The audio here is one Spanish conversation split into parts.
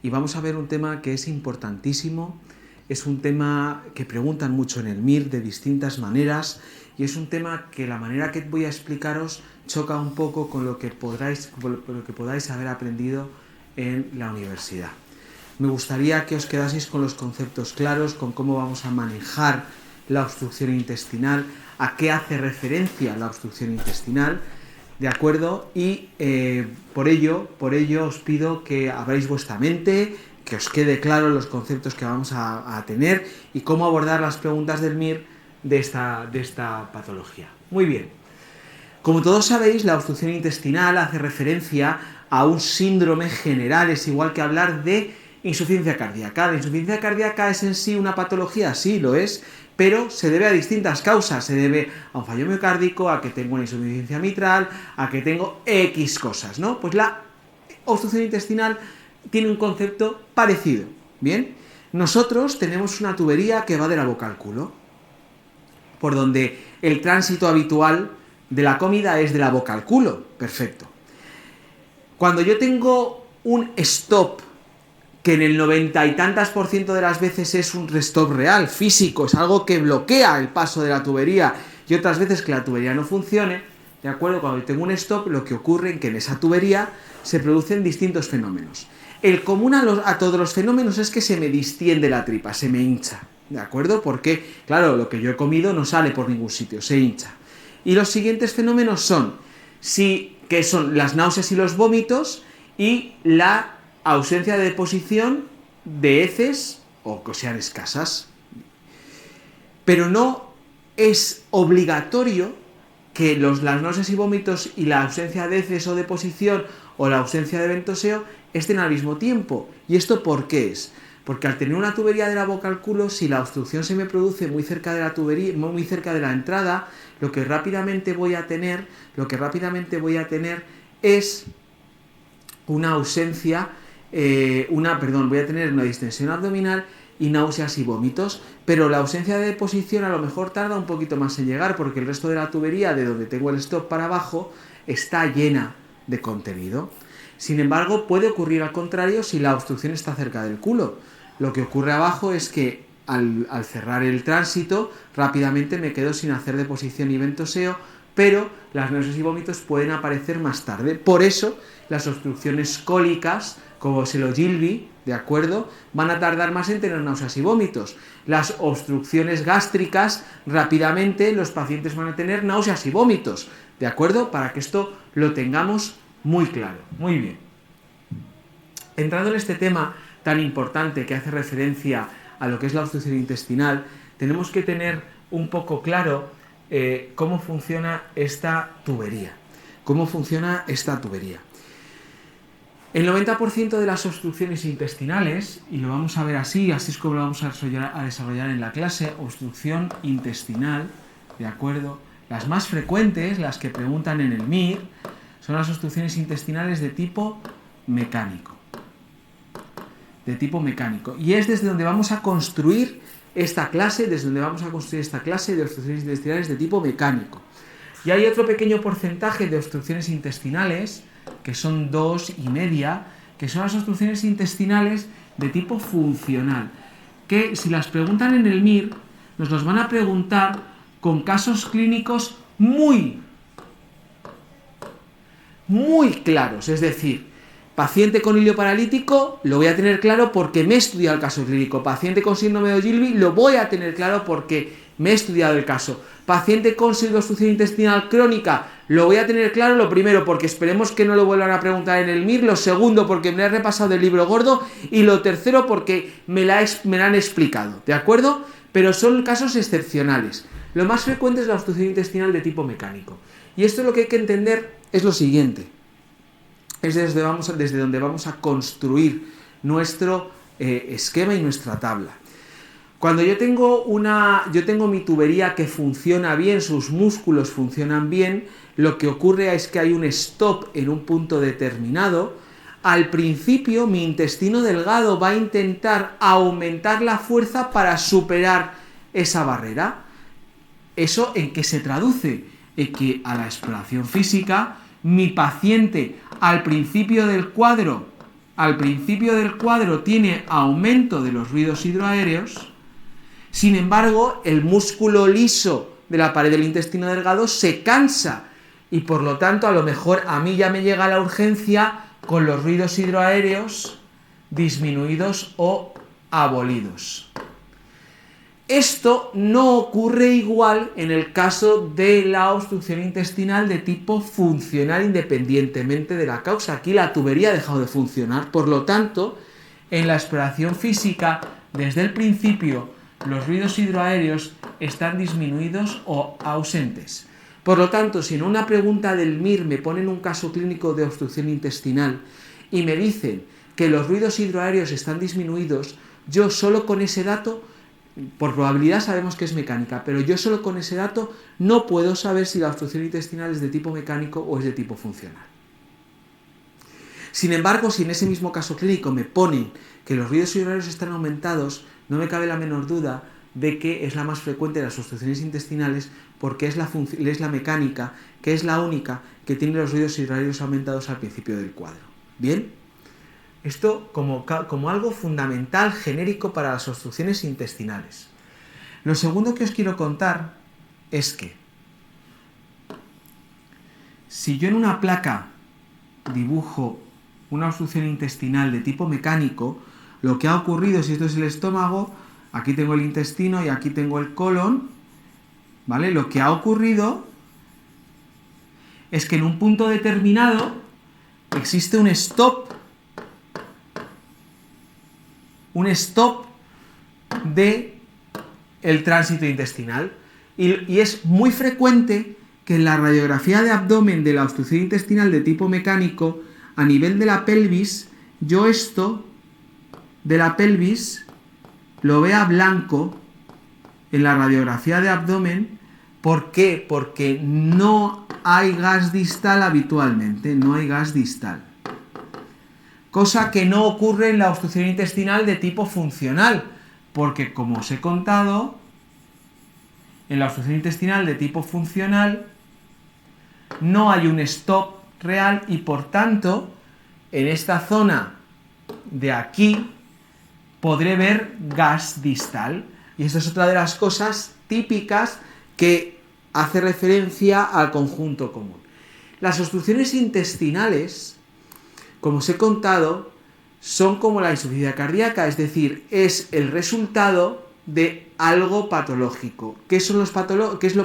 y vamos a ver un tema que es importantísimo, es un tema que preguntan mucho en el MIR de distintas maneras y es un tema que la manera que voy a explicaros choca un poco con lo que podáis haber aprendido en la universidad. Me gustaría que os quedaseis con los conceptos claros, con cómo vamos a manejar la obstrucción intestinal, a qué hace referencia la obstrucción intestinal, ¿de acuerdo? Y por ello os pido que abráis vuestra mente, que os quede claro los conceptos que vamos a tener y cómo abordar las preguntas del MIR de esta patología. Muy bien. Como todos sabéis, la obstrucción intestinal hace referencia a un síndrome general, es igual que hablar de insuficiencia cardíaca. La insuficiencia cardíaca es en sí una patología, sí lo es, pero se debe a distintas causas. Se debe a un fallo miocárdico, a que tengo una insuficiencia mitral, a que tengo X cosas, ¿no? Pues la obstrucción intestinal tiene un concepto parecido, ¿bien? Nosotros tenemos una tubería que va de la boca al culo, por donde el tránsito habitual de la comida es de la boca al culo, perfecto. Cuando yo tengo un stop, que en el 90 y tantas % de las veces es un stop real, físico, es algo que bloquea el paso de la tubería, y otras veces que la tubería no funcione, ¿de acuerdo? Cuando tengo un stop, lo que ocurre es que en esa tubería se producen distintos fenómenos. El común a todos los fenómenos es que se me distiende la tripa, se me hincha, ¿de acuerdo? Porque, claro, lo que yo he comido no sale por ningún sitio, se hincha. Y los siguientes fenómenos son, que son las náuseas y los vómitos y la ausencia de deposición de heces o que sean escasas. Pero no es obligatorio que las náuseas y vómitos y la ausencia de heces o deposición o la ausencia de ventoseo estén al mismo tiempo. ¿Y esto por qué es? Porque al tener una tubería de la boca al culo, si la obstrucción se me produce muy cerca de la tubería, muy cerca de la entrada, lo que rápidamente voy a tener es una ausencia, voy a tener una distensión abdominal y náuseas y vómitos, pero la ausencia de deposición a lo mejor tarda un poquito más en llegar porque el resto de la tubería, de donde tengo el stop para abajo, está llena de contenido. Sin embargo, puede ocurrir al contrario si la obstrucción está cerca del culo. Lo que ocurre abajo es que al cerrar el tránsito, rápidamente me quedo sin hacer deposición y ventoseo, pero las náuseas y vómitos pueden aparecer más tarde. Por eso, las obstrucciones cólicas, como es el Ogilvy, ¿de acuerdo?, van a tardar más en tener náuseas y vómitos. Las obstrucciones gástricas, rápidamente los pacientes van a tener náuseas y vómitos, ¿de acuerdo?, para que esto lo tengamos muy claro. Muy bien. Entrando en este tema tan importante que hace referencia a lo que es la obstrucción intestinal, tenemos que tener un poco claro cómo funciona esta tubería. El 90% de las obstrucciones intestinales, y lo vamos a ver así es como lo vamos a desarrollar en la clase, obstrucción intestinal, ¿de acuerdo? Las más frecuentes, las que preguntan en el MIR, son las obstrucciones intestinales de tipo mecánico. Y es desde donde vamos a construir esta clase, de obstrucciones intestinales de tipo mecánico. Y hay otro pequeño porcentaje de obstrucciones intestinales, que son 2,5, que son las obstrucciones intestinales de tipo funcional, que si las preguntan en el MIR, nos los van a preguntar con casos clínicos muy claros, es decir, paciente con hilo paralítico lo voy a tener claro porque me he estudiado el caso clínico. Paciente con síndrome de Ogilvy lo voy a tener claro porque me he estudiado el caso. Paciente con obstrucción intestinal crónica lo voy a tener claro, lo primero porque esperemos que no lo vuelvan a preguntar en el MIR, lo segundo porque me lo he repasado del libro gordo y lo tercero porque me la han explicado, ¿de acuerdo? Pero son casos excepcionales. Lo más frecuente es la obstrucción intestinal de tipo mecánico. Y esto lo que hay que entender es lo siguiente. Es desde donde vamos a construir nuestro esquema y nuestra tabla. Cuando yo tengo mi tubería que funciona bien, sus músculos funcionan bien, lo que ocurre es que hay un stop en un punto determinado. Al principio mi intestino delgado va a intentar aumentar la fuerza para superar esa barrera. ¿Eso en qué se traduce? En que a la exploración física, mi paciente al principio del cuadro al principio del cuadro tiene aumento de los ruidos hidroaéreos, sin embargo, el músculo liso de la pared del intestino delgado se cansa y por lo tanto a lo mejor a mí ya me llega la urgencia con los ruidos hidroaéreos disminuidos o abolidos. Esto no ocurre igual en el caso de la obstrucción intestinal de tipo funcional independientemente de la causa. Aquí la tubería ha dejado de funcionar, por lo tanto, en la exploración física, desde el principio, los ruidos hidroaéreos están disminuidos o ausentes. Por lo tanto, si en una pregunta del MIR me ponen un caso clínico de obstrucción intestinal y me dicen que los ruidos hidroaéreos están disminuidos, yo solo con ese dato, por probabilidad sabemos que es mecánica, pero yo solo con ese dato no puedo saber si la obstrucción intestinal es de tipo mecánico o es de tipo funcional. Sin embargo, si en ese mismo caso clínico me ponen que los ruidos hidroaéreos están aumentados, no me cabe la menor duda de que es la más frecuente de las obstrucciones intestinales porque es la mecánica, que es la única que tiene los ruidos hidroaéreos aumentados al principio del cuadro. ¿Bien? Esto como algo fundamental, genérico para las obstrucciones intestinales. Lo segundo que os quiero contar es que si yo en una placa dibujo una obstrucción intestinal de tipo mecánico, lo que ha ocurrido, si esto es el estómago, aquí tengo el intestino y aquí tengo el colon, ¿vale? Lo que ha ocurrido es que en un punto determinado existe un stop de el tránsito intestinal y es muy frecuente que en la radiografía de abdomen de la obstrucción intestinal de tipo mecánico, a nivel de la pelvis, yo esto de la pelvis lo vea blanco en la radiografía de abdomen. ¿Por qué? Porque no hay gas distal habitualmente, no hay gas distal. Cosa que no ocurre en la obstrucción intestinal de tipo funcional, porque como os he contado, en la obstrucción intestinal de tipo funcional no hay un stop real y por tanto en esta zona de aquí podré ver gas distal. Y esta es otra de las cosas típicas que hace referencia al conjunto común. Las obstrucciones intestinales, como os he contado, son como la insuficiencia cardíaca, es decir, es el resultado de algo patológico. ¿Qué es lo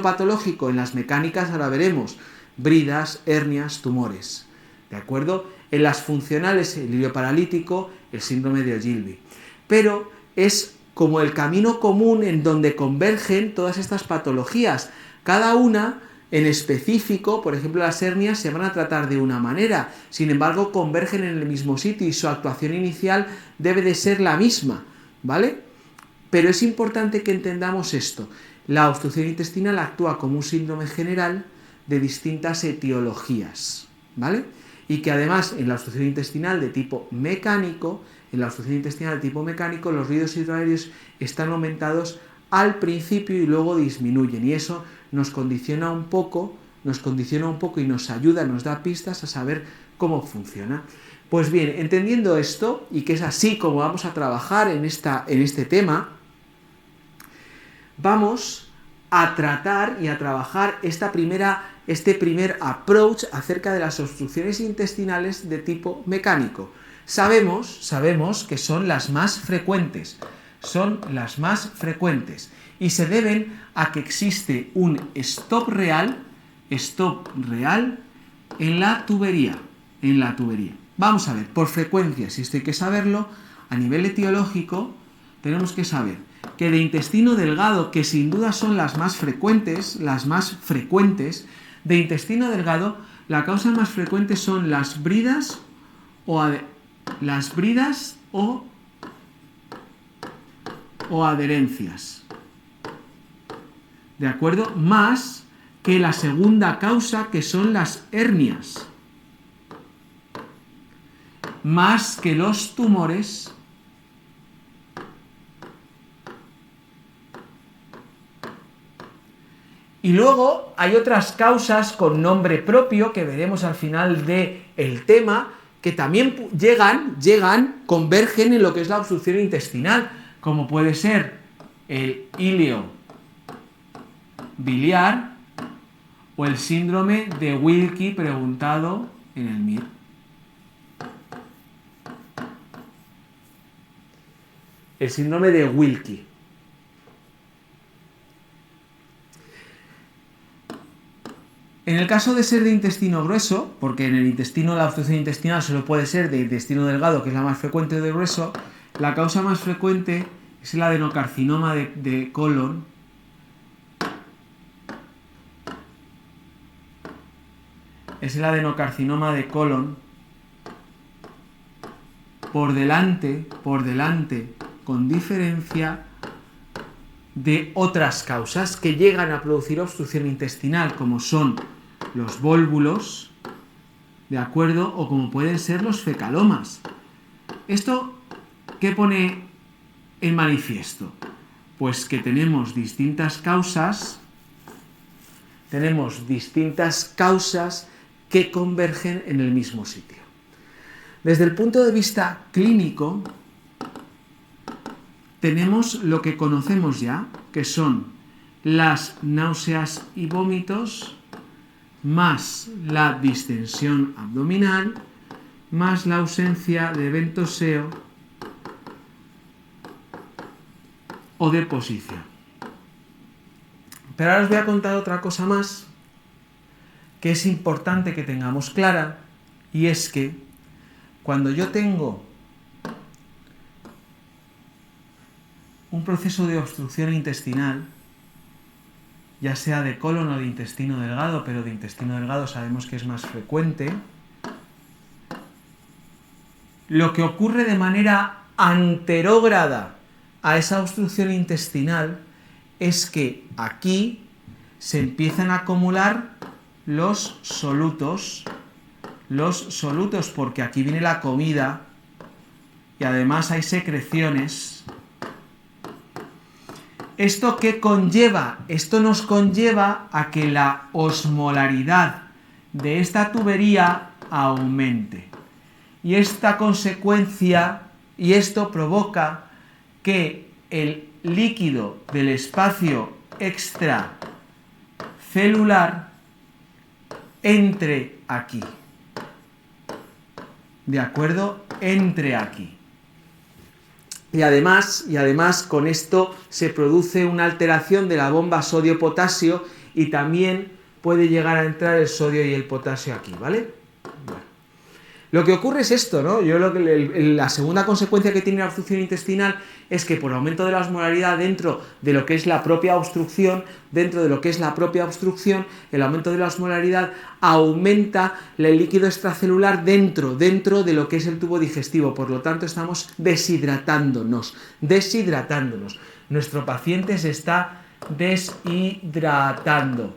patológico? En las mecánicas ahora veremos, bridas, hernias, tumores, ¿de acuerdo? En las funcionales, el hilio paralítico, el síndrome de Ogilvy. Pero es como el camino común en donde convergen todas estas patologías. Cada una en específico, por ejemplo, las hernias se van a tratar de una manera, sin embargo convergen en el mismo sitio y su actuación inicial debe de ser la misma, ¿vale? Pero es importante que entendamos esto. La obstrucción intestinal actúa como un síndrome general de distintas etiologías, ¿vale? Y que además en la obstrucción intestinal de tipo mecánico, los ruidos hidroaéreos están aumentados al principio y luego disminuyen, y eso nos condiciona un poco y nos ayuda, nos da pistas a saber cómo funciona. Pues bien, entendiendo esto, y que es así como vamos a trabajar en este tema, vamos a tratar y a trabajar este primer approach acerca de las obstrucciones intestinales de tipo mecánico. Sabemos que son las más frecuentes, y se deben a que existe un stop real en la tubería. Vamos a ver, por frecuencia, si esto hay que saberlo, a nivel etiológico, tenemos que saber que de intestino delgado, que sin duda son las más frecuentes, de intestino delgado, la causa más frecuente son las bridas o adherencias, ¿de acuerdo? Más que la segunda causa, que son las hernias, más que los tumores, y luego hay otras causas con nombre propio que veremos al final del tema, que también llegan, convergen en lo que es la obstrucción intestinal, como puede ser el ilio biliar o el síndrome de Wilkie preguntado en el MIR. El síndrome de Wilkie. En el caso de ser de intestino grueso, porque en el intestino la obstrucción intestinal solo puede ser de intestino delgado, que es la más frecuente, o de grueso, la causa más frecuente es el adenocarcinoma de colon. Es el adenocarcinoma de colon por delante, con diferencia de otras causas que llegan a producir obstrucción intestinal, como son los vólvulos, ¿de acuerdo? O como pueden ser los fecalomas. ¿Esto qué pone en manifiesto? Pues que tenemos distintas causas que convergen en el mismo sitio. Desde el punto de vista clínico, tenemos lo que conocemos ya, que son las náuseas y vómitos, más la distensión abdominal, más la ausencia de ventoseo o de posición. Pero ahora os voy a contar otra cosa más que es importante que tengamos clara, y es que cuando yo tengo un proceso de obstrucción intestinal, ya sea de colon o de intestino delgado, pero de intestino delgado sabemos que es más frecuente, lo que ocurre de manera anterógrada a esa obstrucción intestinal es que aquí se empiezan a acumular los solutos, porque aquí viene la comida y además hay secreciones. ¿Esto qué conlleva? Esto nos conlleva a que la osmolaridad de esta tubería aumente. Y esta consecuencia, y esto provoca que el líquido del espacio extracelular entre aquí. ¿De acuerdo? Entre aquí. Y además con esto se produce una alteración de la bomba sodio-potasio y también puede llegar a entrar el sodio y el potasio aquí, ¿vale? Bueno. Lo que ocurre es esto, ¿no? La segunda consecuencia que tiene la obstrucción intestinal es que por aumento de la osmolaridad dentro de lo que es la propia obstrucción, el aumento de la osmolaridad aumenta el líquido extracelular dentro de lo que es el tubo digestivo, por lo tanto estamos deshidratándonos. Nuestro paciente se está deshidratando.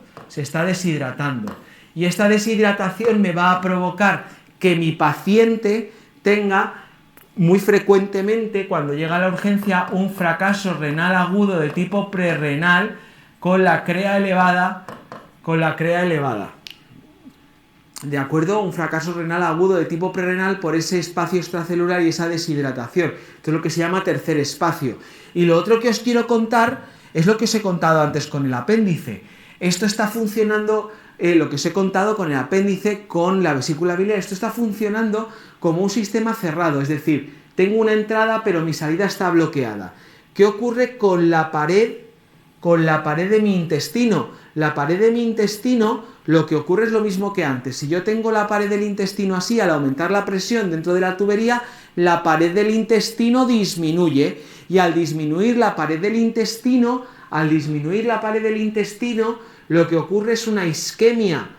Y esta deshidratación me va a provocar que mi paciente tenga muy frecuentemente, cuando llega a la urgencia, un fracaso renal agudo de tipo prerrenal con la CREA elevada. ¿De acuerdo? Un fracaso renal agudo de tipo prerrenal por ese espacio extracelular y esa deshidratación. Esto es lo que se llama tercer espacio. Y lo otro que os quiero contar es lo que os he contado antes con el apéndice. Esto está funcionando, lo que os he contado con el apéndice, con la vesícula biliar, esto está funcionando como un sistema cerrado, es decir, tengo una entrada pero mi salida está bloqueada. ¿Qué ocurre con la pared de mi intestino? La pared de mi intestino, lo que ocurre es lo mismo que antes. Si yo tengo la pared del intestino así, al aumentar la presión dentro de la tubería, la pared del intestino disminuye, y al disminuir la pared del intestino, lo que ocurre es una isquemia,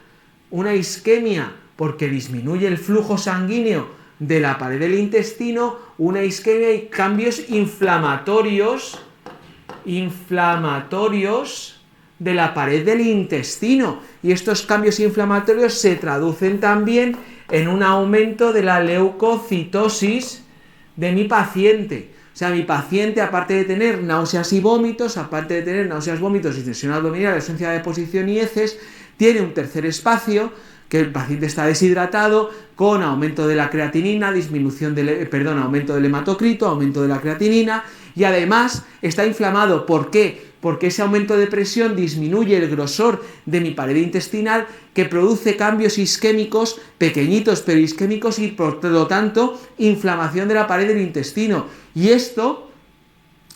porque disminuye el flujo sanguíneo de la pared del intestino, una isquemia y cambios inflamatorios de la pared del intestino. Y estos cambios inflamatorios se traducen también en un aumento de la leucocitosis de mi paciente. O sea, mi paciente, aparte de tener náuseas y vómitos, distensión abdominal, ausencia de posición y heces, tiene un tercer espacio que el paciente está deshidratado, con aumento de la creatinina, aumento del hematocrito, aumento de la creatinina, y además está inflamado. ¿Por qué? Porque ese aumento de presión disminuye el grosor de mi pared intestinal, que produce cambios isquémicos, pequeñitos pero isquémicos, y por lo tanto inflamación de la pared del intestino. Y esto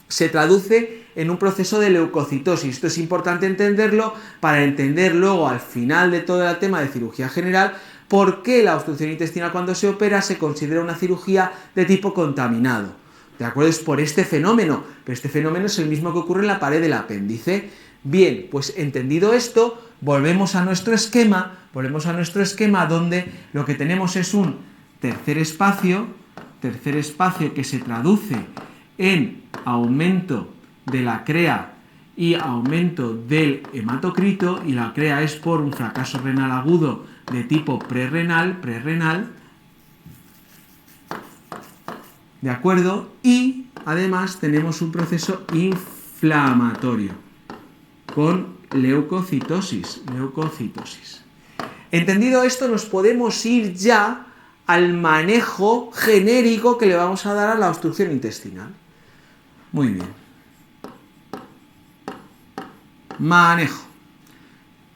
se traduce en un proceso de leucocitosis. Esto es importante entenderlo para entender luego, al final de todo el tema de cirugía general, por qué la obstrucción intestinal, cuando se opera, se considera una cirugía de tipo contaminado. ¿De acuerdo? Es por este fenómeno, pero este fenómeno es el mismo que ocurre en la pared del apéndice. Bien, pues entendido esto, volvemos a nuestro esquema donde lo que tenemos es un tercer espacio que se traduce en aumento de la CREA y aumento del hematocrito, y la CREA es por un fracaso renal agudo de tipo prerrenal, ¿de acuerdo? Y además tenemos un proceso inflamatorio con leucocitosis. Entendido esto, nos podemos ir ya al manejo genérico que le vamos a dar a la obstrucción intestinal. Muy bien. Manejo.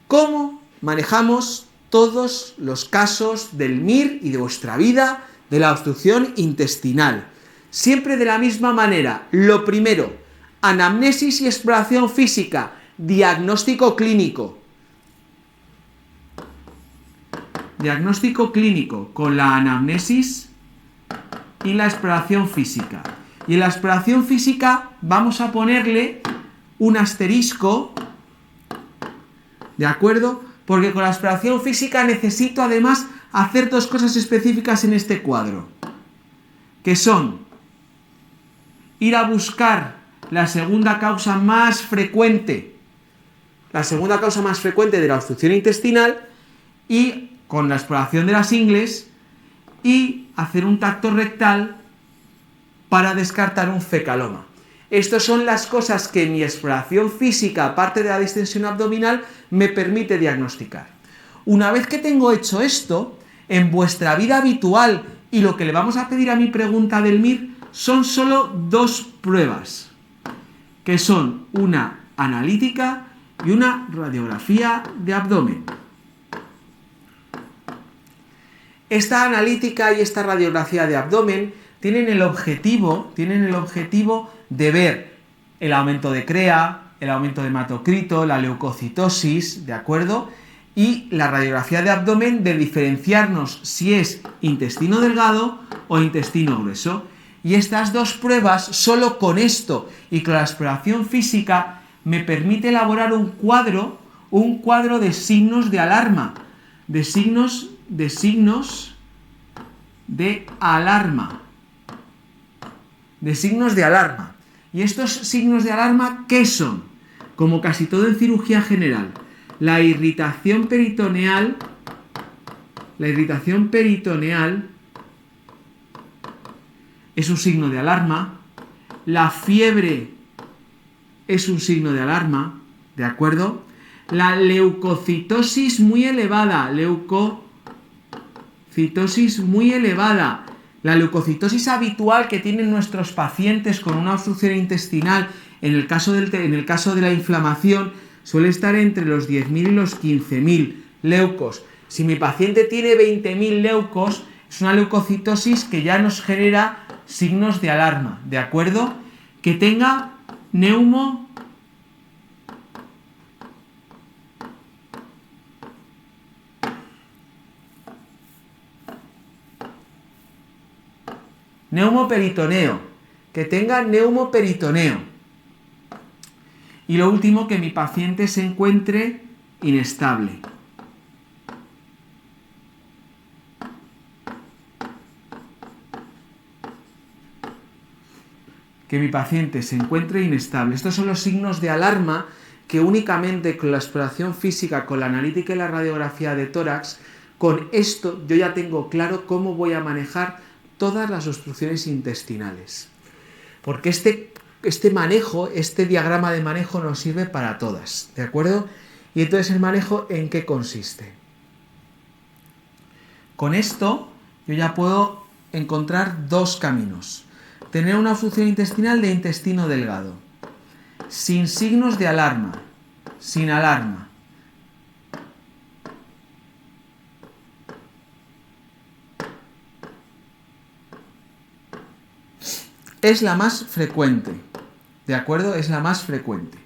¿Cómo manejamos todos los casos del MIR y de vuestra vida de la obstrucción intestinal? Siempre de la misma manera. Lo primero, anamnesis y exploración física, diagnóstico clínico. Diagnóstico clínico con la anamnesis y la exploración física. Y en la exploración física vamos a ponerle un asterisco, ¿de acuerdo? Porque con la exploración física necesito además hacer dos cosas específicas en este cuadro, que son ir a buscar la segunda causa más frecuente de la obstrucción intestinal, y con la exploración de las ingles, y hacer un tacto rectal para descartar un fecaloma. Estas son las cosas que mi exploración física, aparte de la distensión abdominal, me permite diagnosticar. Una vez que tengo hecho esto, en vuestra vida habitual, y lo que le vamos a pedir a mi pregunta del MIR, son solo dos pruebas, que son una analítica y una radiografía de abdomen. Esta analítica y esta radiografía de abdomen tienen el objetivo de ver el aumento de CREA, el aumento de hematocrito, la leucocitosis, ¿de acuerdo? Y la radiografía de abdomen de diferenciarnos si es intestino delgado o intestino grueso. Y estas dos pruebas, solo con esto y con la exploración física, me permite elaborar un cuadro de signos de alarma, de signos de alarma. ¿Y estos signos de alarma qué son? Como casi todo en cirugía general, la irritación peritoneal es un signo de alarma, la fiebre es un signo de alarma, ¿de acuerdo? La leucocitosis muy elevada, la leucocitosis habitual que tienen nuestros pacientes con una obstrucción intestinal, en el caso de la inflamación, suele estar entre los 10.000 y los 15.000 leucos. Si mi paciente tiene 20.000 leucos, es una leucocitosis que ya nos genera signos de alarma, ¿de acuerdo? Que tenga neumoperitoneo, Y lo último, que mi paciente se encuentre inestable. Estos son los signos de alarma que únicamente con la exploración física, con la analítica y la radiografía de tórax, con esto yo ya tengo claro cómo voy a manejar todas las obstrucciones intestinales. Porque este diagrama de manejo nos sirve para todas, ¿de acuerdo? Y entonces, ¿el manejo en qué consiste? Con esto yo ya puedo encontrar dos caminos. Tener una obstrucción intestinal de intestino delgado, sin signos de alarma, sin alarma. Es la más frecuente, ¿de acuerdo? Es la más frecuente.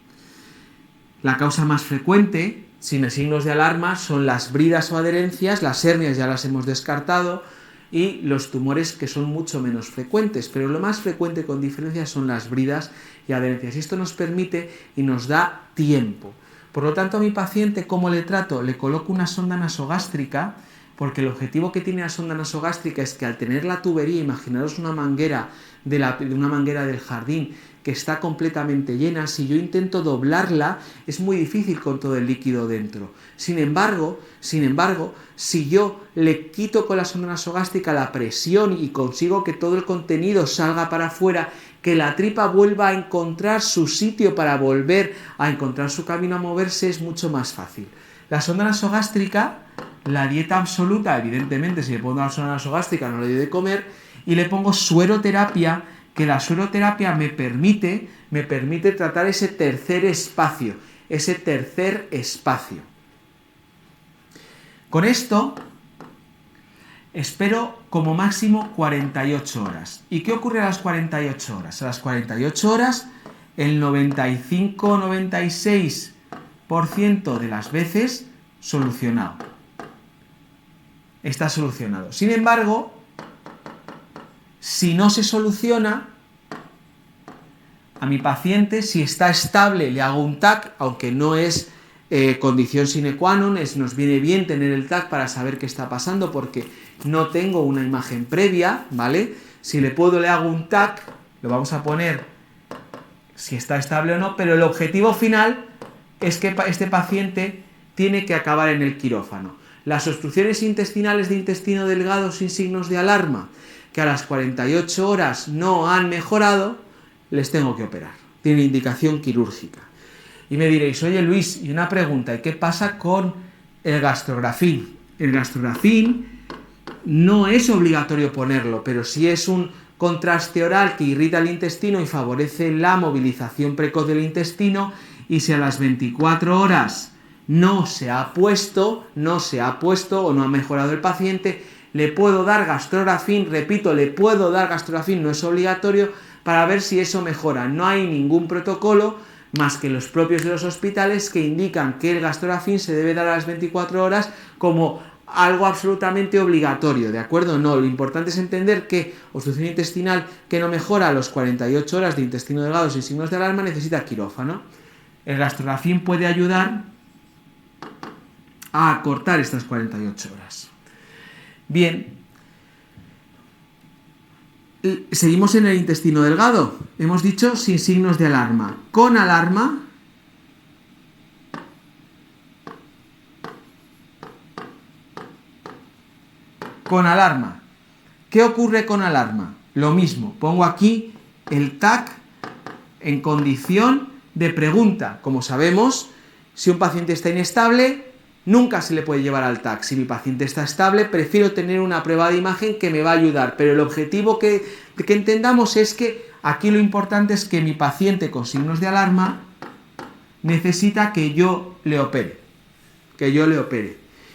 La causa más frecuente, sin signos de alarma, son las bridas o adherencias, las hernias ya las hemos descartado, y los tumores, que son mucho menos frecuentes, pero lo más frecuente con diferencia son las bridas y adherencias. Y esto nos permite y nos da tiempo. Por lo tanto, a mi paciente, ¿cómo le trato? Le coloco una sonda nasogástrica, porque el objetivo que tiene la sonda nasogástrica es que al tener la tubería, imaginaros una manguera de una manguera del jardín que está completamente llena, si yo intento doblarla es muy difícil con todo el líquido dentro. Sin embargo, si yo le quito con la sonda nasogástrica la presión y consigo que todo el contenido salga para afuera, que la tripa vuelva a encontrar su sitio para volver a encontrar su camino a moverse, es mucho más fácil. La sonda nasogástrica, la dieta absoluta, evidentemente, si le pongo una sonda nasogástrica no le doy de comer, y le pongo sueroterapia, que la sueroterapia me permite tratar ese tercer espacio. Con esto espero como máximo 48 horas. ¿Y qué ocurre a las 48 horas? A las 48 horas, el 95-96% de las veces solucionado. Está solucionado. Sin embargo, si no se soluciona, a mi paciente, si está estable, le hago un TAC, aunque no es condición sine qua non, nos viene bien tener el TAC para saber qué está pasando, porque no tengo una imagen previa, ¿vale? Si le puedo, le hago un TAC, lo vamos a poner si está estable o no, pero el objetivo final es que este paciente tiene que acabar en el quirófano. Las obstrucciones intestinales de intestino delgado sin signos de alarma, que a las 48 horas no han mejorado, les tengo que operar. Tiene indicación quirúrgica. Y me diréis, oye Luis, y una pregunta, ¿y qué pasa con el gastrografín? El gastrografín no es obligatorio ponerlo, pero si es un contraste oral que irrita el intestino y favorece la movilización precoz del intestino, y si a las 24 horas no se ha puesto o no ha mejorado el paciente, le puedo dar gastrografín, repito, le puedo dar gastrografín, no es obligatorio, para ver si eso mejora. No hay ningún protocolo más que los propios de los hospitales que indican que el gastrografín se debe dar a las 24 horas como algo absolutamente obligatorio, ¿de acuerdo? No, lo importante es entender que obstrucción intestinal que no mejora a las 48 horas de intestino delgado sin signos de alarma necesita quirófano. El gastrografín puede ayudar a acortar estas 48 horas. Bien, seguimos en el intestino delgado. Hemos dicho sin signos de alarma. Con alarma, ¿qué ocurre con alarma? Lo mismo, pongo aquí el TAC en condición de pregunta. Como sabemos, si un paciente está inestable, nunca se le puede llevar al TAC. Si mi paciente está estable, prefiero tener una prueba de imagen que me va a ayudar. Pero el objetivo que entendamos es que aquí lo importante es que mi paciente con signos de alarma necesita que yo le opere.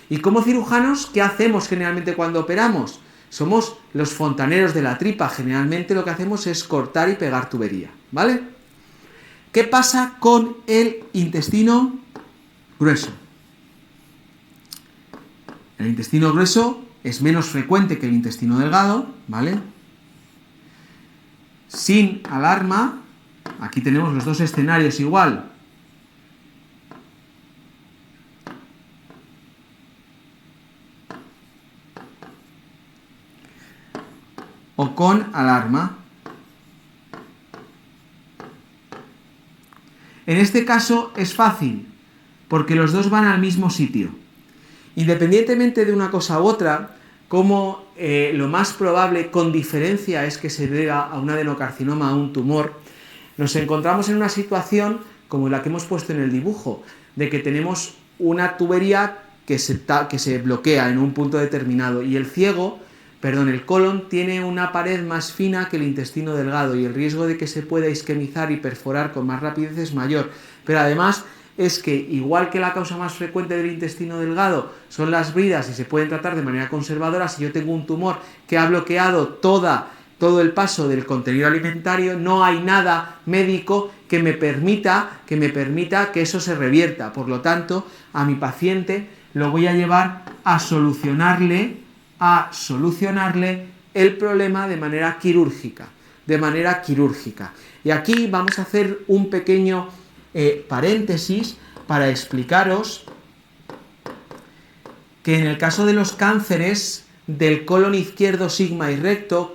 Y como cirujanos, ¿qué hacemos generalmente cuando operamos? Somos los fontaneros de la tripa. Generalmente lo que hacemos es cortar y pegar tubería, ¿vale? ¿Qué pasa con el intestino grueso? El intestino grueso es menos frecuente que el intestino delgado, ¿vale? Sin alarma, aquí tenemos los dos escenarios igual. O con alarma. En este caso es fácil, porque los dos van al mismo sitio. Independientemente de una cosa u otra, como lo más probable con diferencia es que se deba a un adenocarcinoma, a un tumor, nos encontramos en una situación como la que hemos puesto en el dibujo, de que tenemos una tubería que se bloquea en un punto determinado, y el colon tiene una pared más fina que el intestino delgado y el riesgo de que se pueda isquemizar y perforar con más rapidez es mayor. Pero además es que, igual que la causa más frecuente del intestino delgado son las bridas y se pueden tratar de manera conservadora, si yo tengo un tumor que ha bloqueado todo el paso del contenido alimentario, no hay nada médico que me permita que eso se revierta. Por lo tanto, a mi paciente lo voy a llevar a solucionarle el problema de manera quirúrgica. Y aquí vamos a hacer un pequeño paréntesis para explicaros que en el caso de los cánceres del colon izquierdo sigma y recto,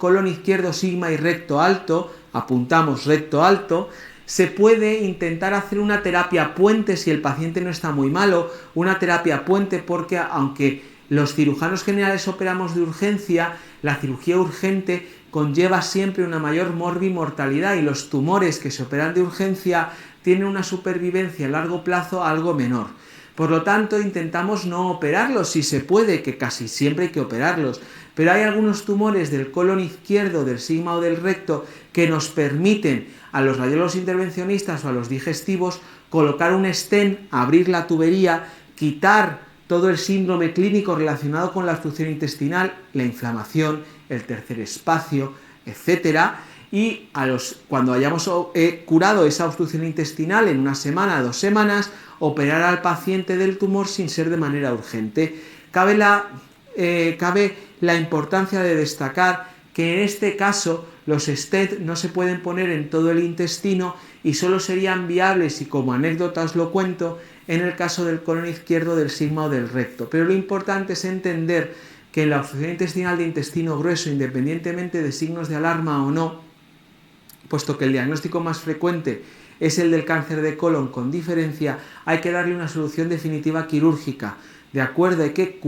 alto, apuntamos recto alto, se puede intentar hacer una terapia puente si el paciente no está muy malo, una terapia puente porque aunque los cirujanos generales operamos de urgencia, la cirugía urgente conlleva siempre una mayor morbimortalidad y los tumores que se operan de urgencia tienen una supervivencia a largo plazo algo menor. Por lo tanto, intentamos no operarlos si se puede, que casi siempre hay que operarlos, pero hay algunos tumores del colon izquierdo, del sigma o del recto que nos permiten a los radiólogos intervencionistas o a los digestivos colocar un stent, abrir la tubería, quitar todo el síndrome clínico relacionado con la obstrucción intestinal, la inflamación, el tercer espacio, etcétera, y cuando hayamos curado esa obstrucción intestinal en una semana, 2 semanas, operar al paciente del tumor sin ser de manera urgente. Cabe la importancia de destacar que en este caso los stents no se pueden poner en todo el intestino y solo serían viables, y como anécdota os lo cuento, en el caso del colon izquierdo, del sigma o del recto. Pero lo importante es entender que en la obstrucción intestinal de intestino grueso, independientemente de signos de alarma o no, puesto que el diagnóstico más frecuente es el del cáncer de colon con diferencia, hay que darle una solución definitiva quirúrgica. ¿De acuerdo? Hay que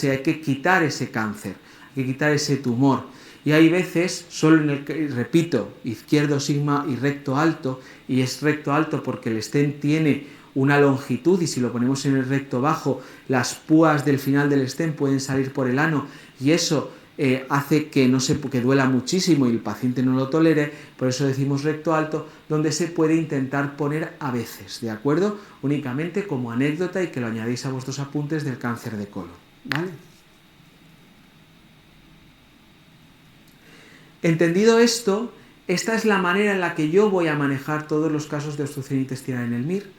hay que quitar ese cáncer, hay que quitar ese tumor. Y hay veces, solo en el, repito, izquierdo sigma y recto alto, y es recto alto porque el stent tiene una longitud y si lo ponemos en el recto bajo, las púas del final del stent pueden salir por el ano y eso hace que duela muchísimo y el paciente no lo tolere, por eso decimos recto alto, donde se puede intentar poner a veces, ¿de acuerdo? Únicamente como anécdota y que lo añadéis a vuestros apuntes del cáncer de colon, ¿vale? Entendido esto, esta es la manera en la que yo voy a manejar todos los casos de obstrucción intestinal en el MIR.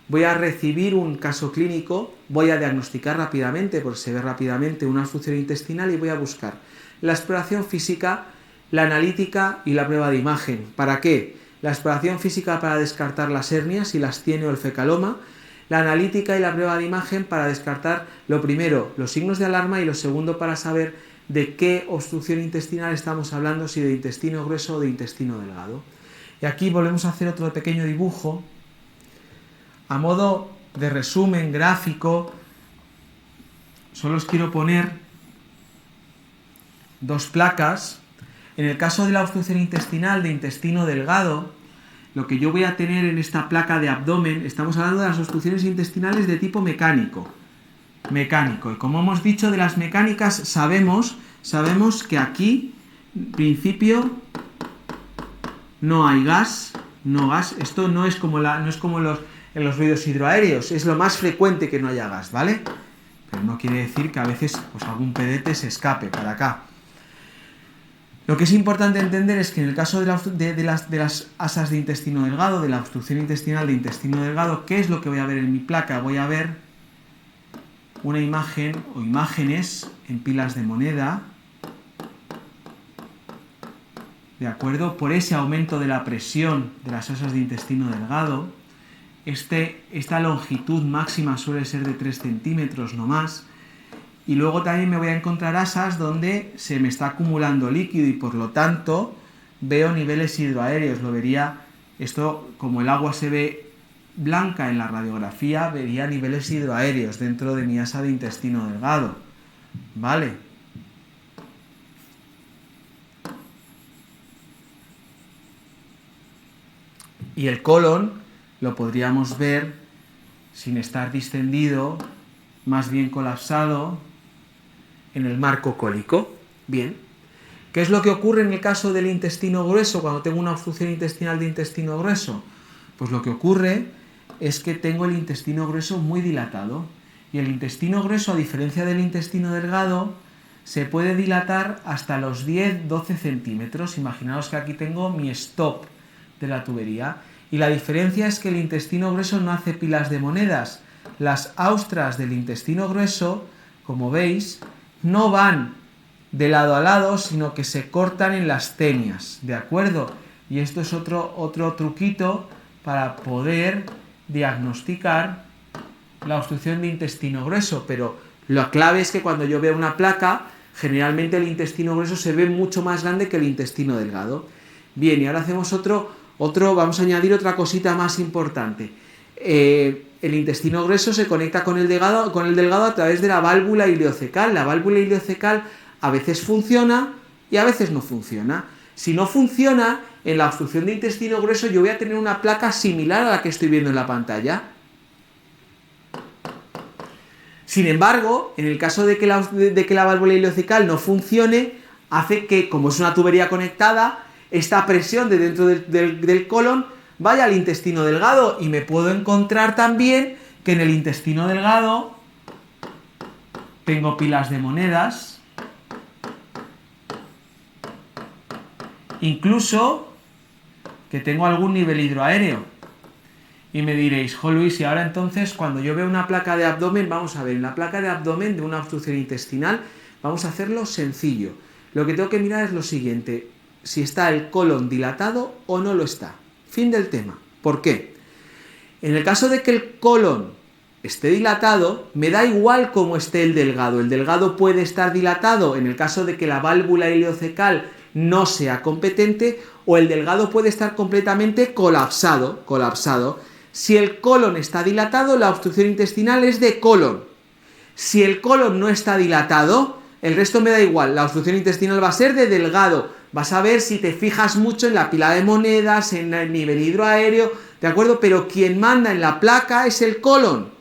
Voy a recibir un caso clínico, voy a diagnosticar rápidamente, porque se ve rápidamente una obstrucción intestinal, y voy a buscar la exploración física, la analítica y la prueba de imagen. ¿Para qué? La exploración física para descartar las hernias, si las tiene, o el fecaloma, la analítica y la prueba de imagen para descartar, lo primero, los signos de alarma, y lo segundo, para saber de qué obstrucción intestinal estamos hablando, si de intestino grueso o de intestino delgado. Y aquí volvemos a hacer otro pequeño dibujo a modo de resumen gráfico. Solo os quiero poner 2 placas. En el caso de la obstrucción intestinal de intestino delgado, lo que yo voy a tener en esta placa de abdomen, estamos hablando de las obstrucciones intestinales de tipo mecánico. Y como hemos dicho de las mecánicas, sabemos que aquí, en principio, no hay gas, esto no es como en los ruidos hidroaéreos, es lo más frecuente que no haya gas, ¿vale? Pero no quiere decir que a veces pues, algún pedete se escape para acá. Lo que es importante entender es que en el caso de las asas de intestino delgado, de la obstrucción intestinal de intestino delgado, ¿qué es lo que voy a ver en mi placa? Voy a ver una imagen o imágenes en pilas de moneda, ¿de acuerdo? Por ese aumento de la presión de las asas de intestino delgado, esta longitud máxima suele ser de 3 centímetros no más, y luego también me voy a encontrar asas donde se me está acumulando líquido y por lo tanto veo niveles hidroaéreos. Lo vería, esto como el agua se ve blanca en la radiografía, vería niveles hidroaéreos dentro de mi asa de intestino delgado, ¿vale? Y el colon lo podríamos ver sin estar distendido más bien colapsado en el marco cólico. Bien. ¿Qué es lo que ocurre en el caso del intestino grueso cuando tengo una obstrucción intestinal de intestino grueso? Pues lo que ocurre es que tengo el intestino grueso muy dilatado. Y el intestino grueso, a diferencia del intestino delgado, se puede dilatar hasta los 10-12 centímetros. Imaginaos que aquí tengo mi stop de la tubería. Y la diferencia es que el intestino grueso no hace pilas de monedas. Las austras del intestino grueso, como veis, no van de lado a lado, sino que se cortan en las tenias, ¿de acuerdo? Y esto es otro truquito para poder diagnosticar la obstrucción de intestino grueso, pero la clave es que cuando yo veo una placa, generalmente el intestino grueso se ve mucho más grande que el intestino delgado. Bien, y ahora hacemos vamos a añadir otra cosita más importante. El intestino grueso se conecta con el delgado a través de la válvula ileocecal. La válvula ileocecal a veces funciona y a veces no funciona. Si no funciona, en la obstrucción de intestino grueso yo voy a tener una placa similar a la que estoy viendo en la pantalla. Sin embargo, en el caso de que la válvula ileocecal no funcione, hace que, como es una tubería conectada, esta presión de dentro del colon vaya al intestino delgado, y me puedo encontrar también que en el intestino delgado tengo pilas de monedas, incluso que tengo algún nivel hidroaéreo. Y me diréis, jo Luis, y ahora entonces cuando yo veo una placa de abdomen, vamos a ver, en la placa de abdomen de una obstrucción intestinal, vamos a hacerlo sencillo. Lo que tengo que mirar es lo siguiente, si está el colon dilatado o no lo está. Fin del tema. ¿Por qué? En el caso de que el colon esté dilatado, me da igual cómo esté el delgado. El delgado puede estar dilatado en el caso de que la válvula ileocecal no sea competente, o el delgado puede estar completamente colapsado. Si el colon está dilatado, la obstrucción intestinal es de colon. Si el colon no está dilatado, el resto me da igual, la obstrucción intestinal va a ser de delgado. Vas a ver si te fijas mucho en la pila de monedas, en el nivel hidroaéreo, ¿de acuerdo? Pero quien manda en la placa es el colon.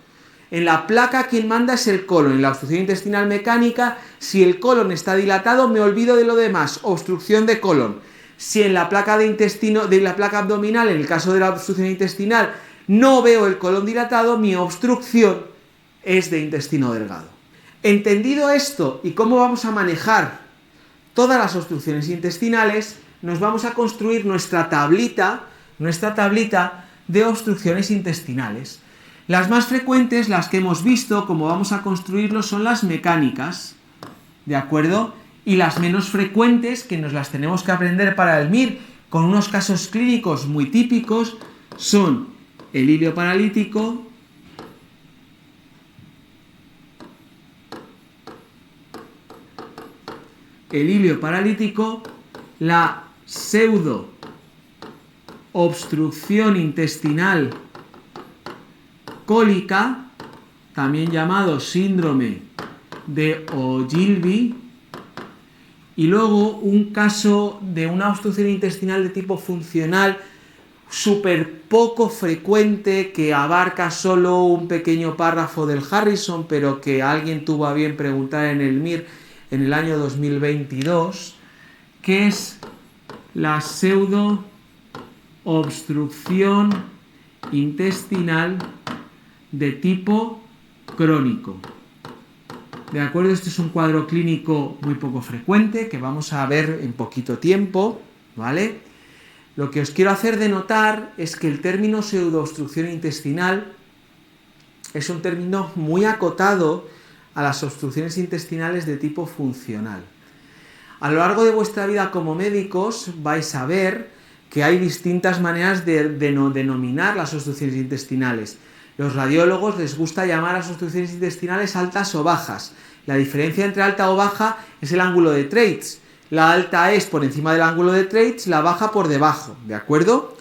En la placa quien manda es el colon. En la obstrucción intestinal mecánica, si el colon está dilatado, me olvido de lo demás, obstrucción de colon. Si en la placa de la placa abdominal, en el caso de la obstrucción intestinal, no veo el colon dilatado, mi obstrucción es de intestino delgado. Entendido esto y cómo vamos a manejar todas las obstrucciones intestinales, nos vamos a construir nuestra tablita de obstrucciones intestinales. Las más frecuentes, las que hemos visto, como vamos a construirlo, son las mecánicas, ¿de acuerdo? Y las menos frecuentes, que nos las tenemos que aprender para el MIR, con unos casos clínicos muy típicos, son el ilio paralítico, la pseudo obstrucción intestinal cólica, también llamado síndrome de Ogilvy, y luego un caso de una obstrucción intestinal de tipo funcional súper poco frecuente, que abarca solo un pequeño párrafo del Harrison, pero que alguien tuvo a bien preguntar en el MIR en el año 2022, que es la pseudo obstrucción intestinal de tipo crónico. ¿De acuerdo? Este es un cuadro clínico muy poco frecuente que vamos a ver en poquito tiempo, ¿vale? Lo que os quiero hacer de notar es que el término pseudoobstrucción intestinal es un término muy acotado a las obstrucciones intestinales de tipo funcional. A lo largo de vuestra vida como médicos vais a ver que hay distintas maneras de denominar las obstrucciones intestinales. Los radiólogos les gusta llamar a las obstrucciones intestinales altas o bajas. La diferencia entre alta o baja es el ángulo de Treitz. La alta es por encima del ángulo de Treitz, la baja por debajo, ¿de acuerdo?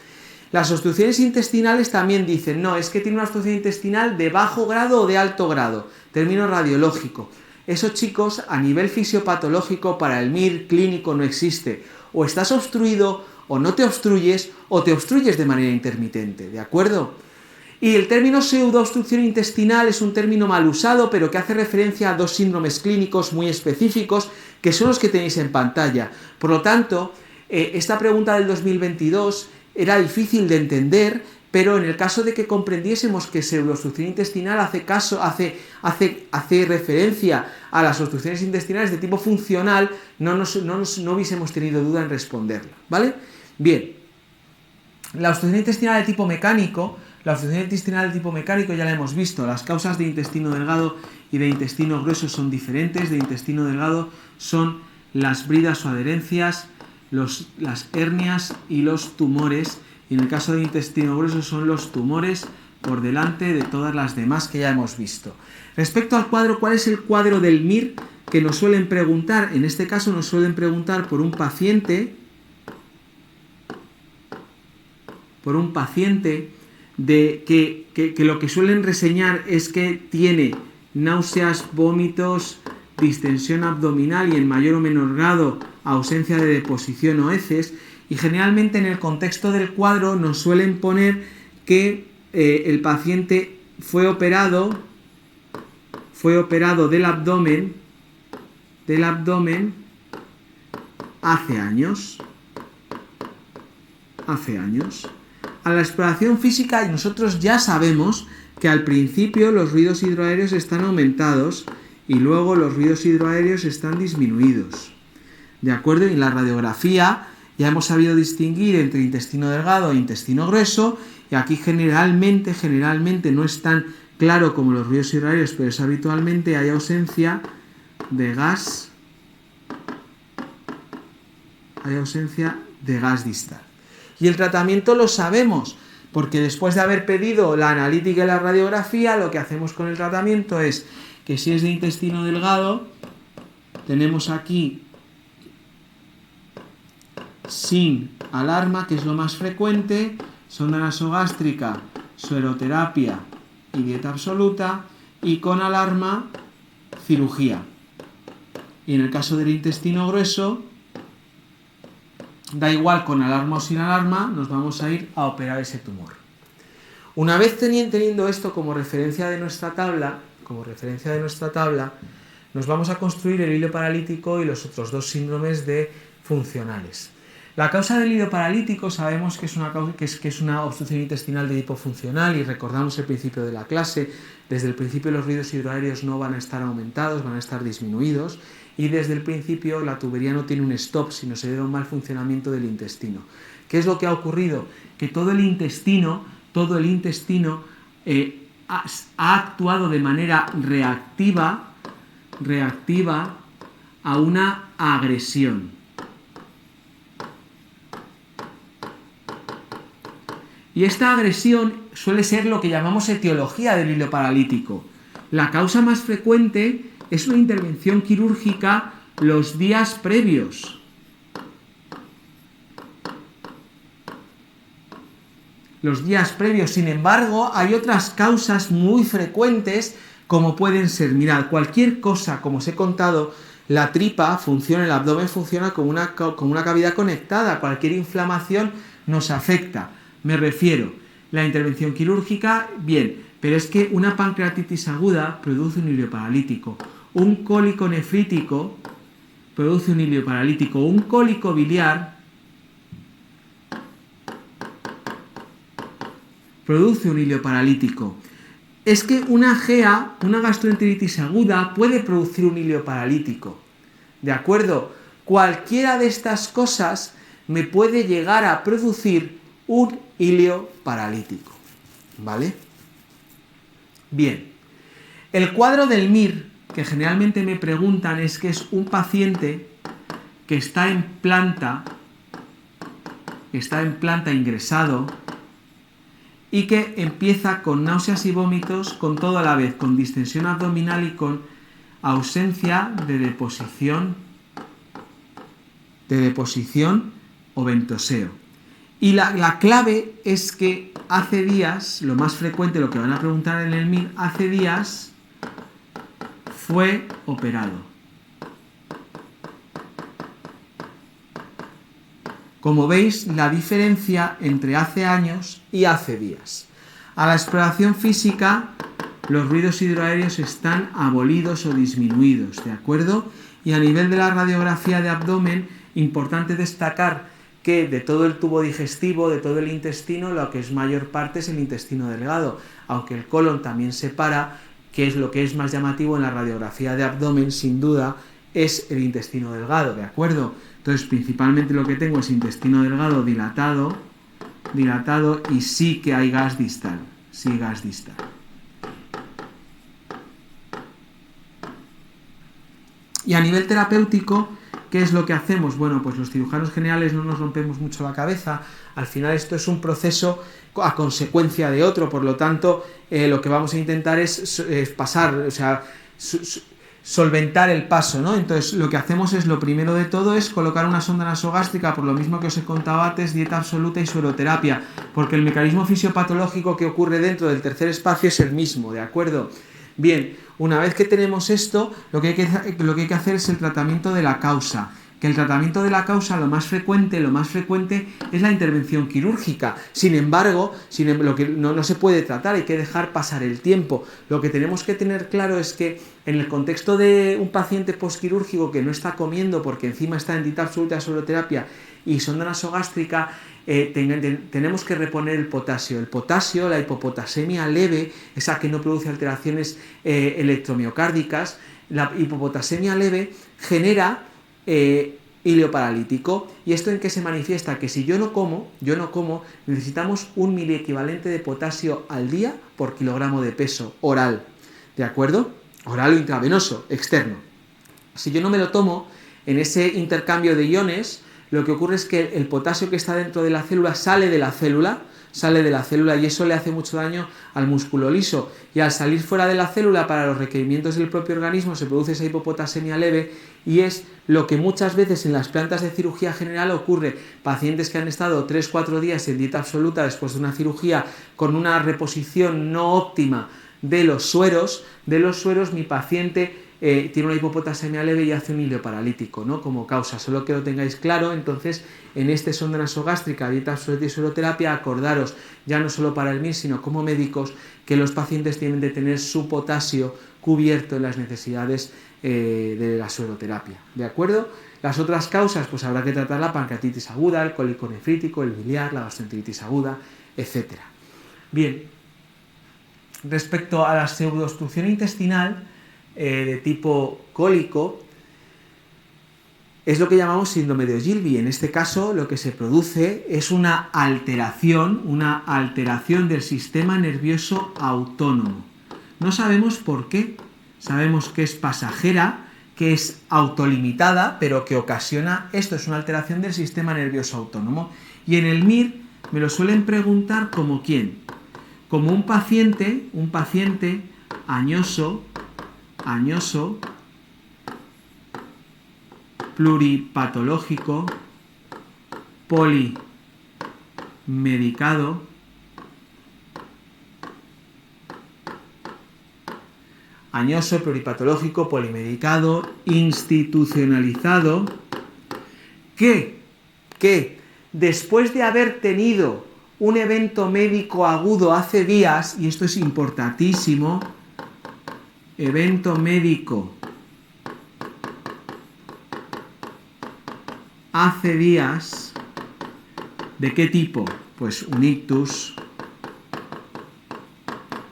Las obstrucciones intestinales también dicen, no, es que tiene una obstrucción intestinal de bajo grado o de alto grado, término radiológico. Eso, chicos, a nivel fisiopatológico para el MIR clínico no existe. O estás obstruido, o no te obstruyes, o te obstruyes de manera intermitente, ¿de acuerdo? Y el término pseudoobstrucción intestinal es un término mal usado, pero que hace referencia a dos síndromes clínicos muy específicos, que son los que tenéis en pantalla. Por lo tanto, esta pregunta del 2022 era difícil de entender, pero en el caso de que comprendiésemos que pseudoobstrucción intestinal hace referencia a las obstrucciones intestinales de tipo funcional, no hubiésemos tenido duda en responderla, ¿vale? Bien, la obstrucción intestinal de tipo mecánico, ya la hemos visto. Las causas de intestino delgado y de intestino grueso son diferentes. De intestino delgado son las bridas o adherencias, las hernias y los tumores. Y en el caso de intestino grueso son los tumores por delante de todas las demás que ya hemos visto. Respecto al cuadro, ¿cuál es el cuadro del MIR que nos suelen preguntar? En este caso nos suelen preguntar por un paciente que lo que suelen reseñar es que tiene náuseas, vómitos, distensión abdominal y en mayor o menor grado ausencia de deposición o heces, y generalmente en el contexto del cuadro nos suelen poner que el paciente fue operado del abdomen hace años. A la exploración física nosotros ya sabemos que al principio los ruidos hidroaéreos están aumentados y luego los ruidos hidroaéreos están disminuidos. ¿De acuerdo? Y en la radiografía ya hemos sabido distinguir entre intestino delgado e intestino grueso, y aquí generalmente no es tan claro como los ruidos hidroaéreos, pero es habitualmente hay ausencia de gas distal. Y el tratamiento lo sabemos, porque después de haber pedido la analítica y la radiografía, lo que hacemos con el tratamiento es que si es de intestino delgado, tenemos aquí sin alarma, que es lo más frecuente, sonda nasogástrica, sueroterapia y dieta absoluta, y con alarma, cirugía. Y en el caso del intestino grueso, da igual con alarma o sin alarma, nos vamos a ir a operar ese tumor. Una vez teniendo esto como referencia de nuestra tabla, nos vamos a construir el hilo paralítico y los otros dos síndromes funcionales. La causa del hilo paralítico sabemos que es una obstrucción intestinal de tipo funcional, y recordamos el principio de la clase. Desde el principio los ruidos hidroaéreos no van a estar aumentados, van a estar disminuidos, y desde el principio la tubería no tiene un stop, sino se debe a un mal funcionamiento del intestino. ¿Qué es lo que ha ocurrido? Que todo el intestino ha actuado de manera reactiva a una agresión. Y esta agresión suele ser lo que llamamos etiología del hilo paralítico. La causa más frecuente es una intervención quirúrgica los días previos. Sin embargo, hay otras causas muy frecuentes, como pueden ser, mirad, cualquier cosa, como os he contado, la tripa funciona, el abdomen funciona como una cavidad conectada, cualquier inflamación nos afecta. Me refiero, la intervención quirúrgica, bien, pero es que una pancreatitis aguda produce un hilo paralítico, un cólico nefrítico produce un hilo paralítico, un cólico biliar produce un hilo paralítico. Es que una GEA, una gastroenteritis aguda, puede producir un hilo paralítico. ¿De acuerdo? Cualquiera de estas cosas me puede llegar a producir un hilo paralítico, ¿vale? Bien, el cuadro del MIR, que generalmente me preguntan, es que es un paciente que está en planta ingresado y que empieza con náuseas y vómitos, con todo a la vez, con distensión abdominal y con ausencia de deposición o ventoseo. Y la clave es que hace días, lo más frecuente, lo que van a preguntar en el MIR, hace días fue operado. Como veis, la diferencia entre hace años y hace días. A la exploración física, los ruidos hidroaéreos están abolidos o disminuidos, ¿de acuerdo? Y a nivel de la radiografía de abdomen, importante destacar que de todo el tubo digestivo, de todo el intestino, lo que es mayor parte es el intestino delgado, aunque el colon también separa, que es lo que es más llamativo en la radiografía de abdomen, sin duda, es el intestino delgado, ¿de acuerdo? Entonces, principalmente lo que tengo es intestino delgado dilatado, y sí que hay gas distal, sí gas distal. Y a nivel terapéutico, ¿qué es lo que hacemos? Bueno, pues los cirujanos generales no nos rompemos mucho la cabeza, al final esto es un proceso a consecuencia de otro, por lo tanto, lo que vamos a intentar es pasar, o sea, solventar el paso, ¿no? Entonces, lo que hacemos es, lo primero de todo, es colocar una sonda nasogástrica, por lo mismo que os he contado antes, dieta absoluta y sueroterapia, porque el mecanismo fisiopatológico que ocurre dentro del tercer espacio es el mismo, ¿de acuerdo? Bien, una vez que tenemos esto, lo que hay que hacer es el tratamiento de la causa. Que el tratamiento de la causa, lo más frecuente es la intervención quirúrgica. Sin embargo, lo que no se puede tratar, hay que dejar pasar el tiempo. Lo que tenemos que tener claro es que en el contexto de un paciente posquirúrgico que no está comiendo porque encima está en dieta absoluta de soloterapia y sonda nasogástrica, tenemos que reponer el potasio. El potasio, la hipopotasemia leve, esa que no produce alteraciones electromiocárdicas, la hipopotasemia leve genera hilo paralítico. ¿Y esto en qué se manifiesta? Que si yo no como, necesitamos 1 miliequivalente de potasio al día por kilogramo de peso oral, ¿de acuerdo? Oral o intravenoso, externo. Si yo no me lo tomo, en ese intercambio de iones, lo que ocurre es que el potasio que está dentro de la célula sale de la célula y eso le hace mucho daño al músculo liso, y al salir fuera de la célula para los requerimientos del propio organismo se produce esa hipopotasemia leve, y es lo que muchas veces en las plantas de cirugía general ocurre. Pacientes que han estado 3-4 días en dieta absoluta después de una cirugía con una reposición no óptima de los sueros, mi paciente tiene una hipopotasemia leve y hace un hilo paralítico, ¿no? Como causa, solo que lo tengáis claro. Entonces, en este sonda nasogástrica, dieta absoluta y sueroterapia, acordaros, ya no solo para el MIR, sino como médicos, que los pacientes tienen de tener su potasio cubierto en las necesidades de la sueroterapia, ¿de acuerdo? Las otras causas, pues habrá que tratar la pancreatitis aguda, el cólico nefrítico, el biliar, la gastroenteritis aguda, etc. Bien, respecto a la pseudoobstrucción intestinal, de tipo cólico, es lo que llamamos síndrome de Ogilvy. En este caso, lo que se produce es una alteración del sistema nervioso autónomo. No sabemos por qué, sabemos que es pasajera, que es autolimitada, pero que ocasiona esto, es una alteración del sistema nervioso autónomo. Y en el MIR me lo suelen preguntar como ¿quién? Como un paciente añoso, pluripatológico, polimedicado, institucionalizado, que después de haber tenido un evento médico agudo hace días, y esto es importantísimo, evento médico hace días, ¿de qué tipo? Pues un ictus,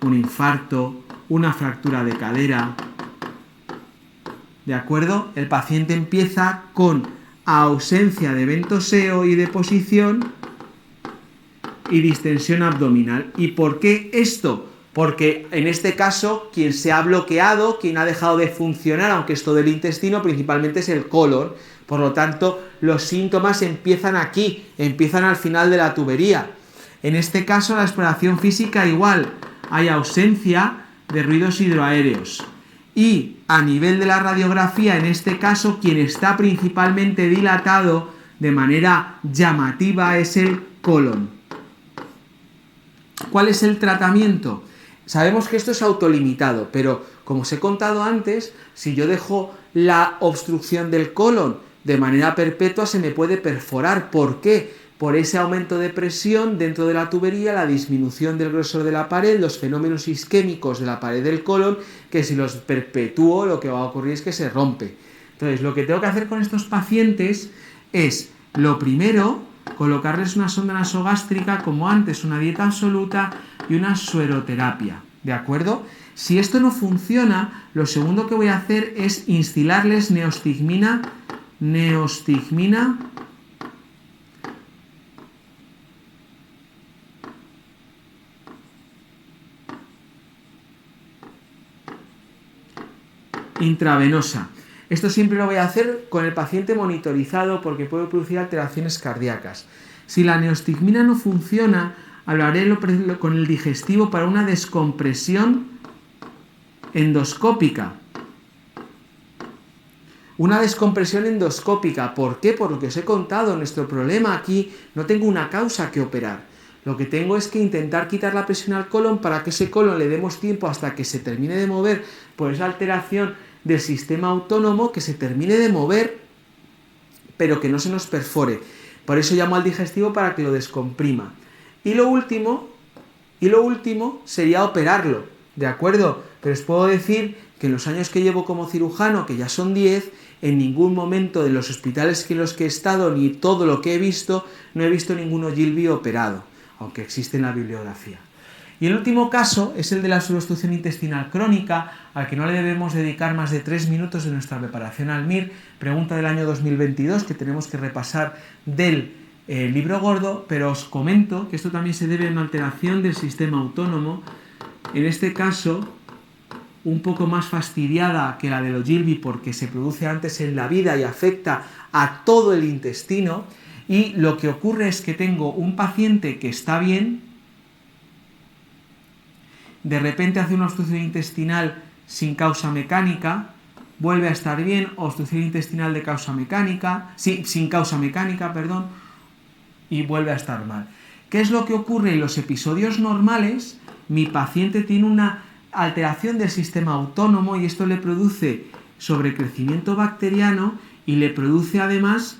un infarto, una fractura de cadera, ¿de acuerdo? El paciente empieza con ausencia de ventoseo y deposición y distensión abdominal. ¿Y por qué esto? Porque en este caso, quien se ha bloqueado, quien ha dejado de funcionar, aunque esto del intestino, principalmente es el colon. Por lo tanto, los síntomas empiezan aquí, empiezan al final de la tubería. En este caso, la exploración física igual, hay ausencia de ruidos hidroaéreos. Y a nivel de la radiografía, en este caso, quien está principalmente dilatado de manera llamativa es el colon. ¿Cuál es el tratamiento? Sabemos que esto es autolimitado, pero como os he contado antes, si yo dejo la obstrucción del colon de manera perpetua se me puede perforar. ¿Por qué? por ese aumento de presión dentro de la tubería, la disminución del grosor de la pared, los fenómenos isquémicos de la pared del colon, que si los perpetúo lo que va a ocurrir es que se rompe. Entonces, lo que tengo que hacer con estos pacientes es, lo primero, colocarles una sonda nasogástrica, como antes, una dieta absoluta y una sueroterapia, ¿de acuerdo? Si esto no funciona, lo segundo que voy a hacer es instilarles neostigmina intravenosa. Esto siempre lo voy a hacer con el paciente monitorizado porque puede producir alteraciones cardíacas. Si la neostigmina no funciona, hablaré con el digestivo para una descompresión endoscópica. Una descompresión endoscópica. ¿Por qué? Por lo que os he contado, nuestro problema aquí no tengo una causa que operar. Lo que tengo es que intentar quitar la presión al colon para que ese colon le demos tiempo hasta que se termine de mover por esa alteración del sistema autónomo, que se termine de mover, pero que no se nos perfore. Por eso llamo al digestivo para que lo descomprima. Y lo último sería operarlo, ¿de acuerdo? Pero os puedo decir que en los años que llevo como cirujano, que ya son 10, en ningún momento de los hospitales en los que he estado, ni todo lo que he visto, no he visto ningún Ogilvy operado, aunque existe en la bibliografía. Y el último caso es el de la pseudoobstrucción intestinal crónica, al que no le debemos dedicar más de 3 minutos de nuestra preparación al MIR, pregunta del año 2022 que tenemos que repasar del libro gordo, pero os comento que esto también se debe a una alteración del sistema autónomo, en este caso un poco más fastidiada que la del Ogilvy porque se produce antes en la vida y afecta a todo el intestino, y lo que ocurre es que tengo un paciente que está bien, de repente hace una obstrucción intestinal sin causa mecánica, vuelve a estar bien, obstrucción intestinal de causa mecánica, sin causa mecánica, perdón, y vuelve a estar mal. ¿Qué es lo que ocurre en los episodios normales? Mi paciente tiene una alteración del sistema autónomo y esto le produce sobrecrecimiento bacteriano y le produce además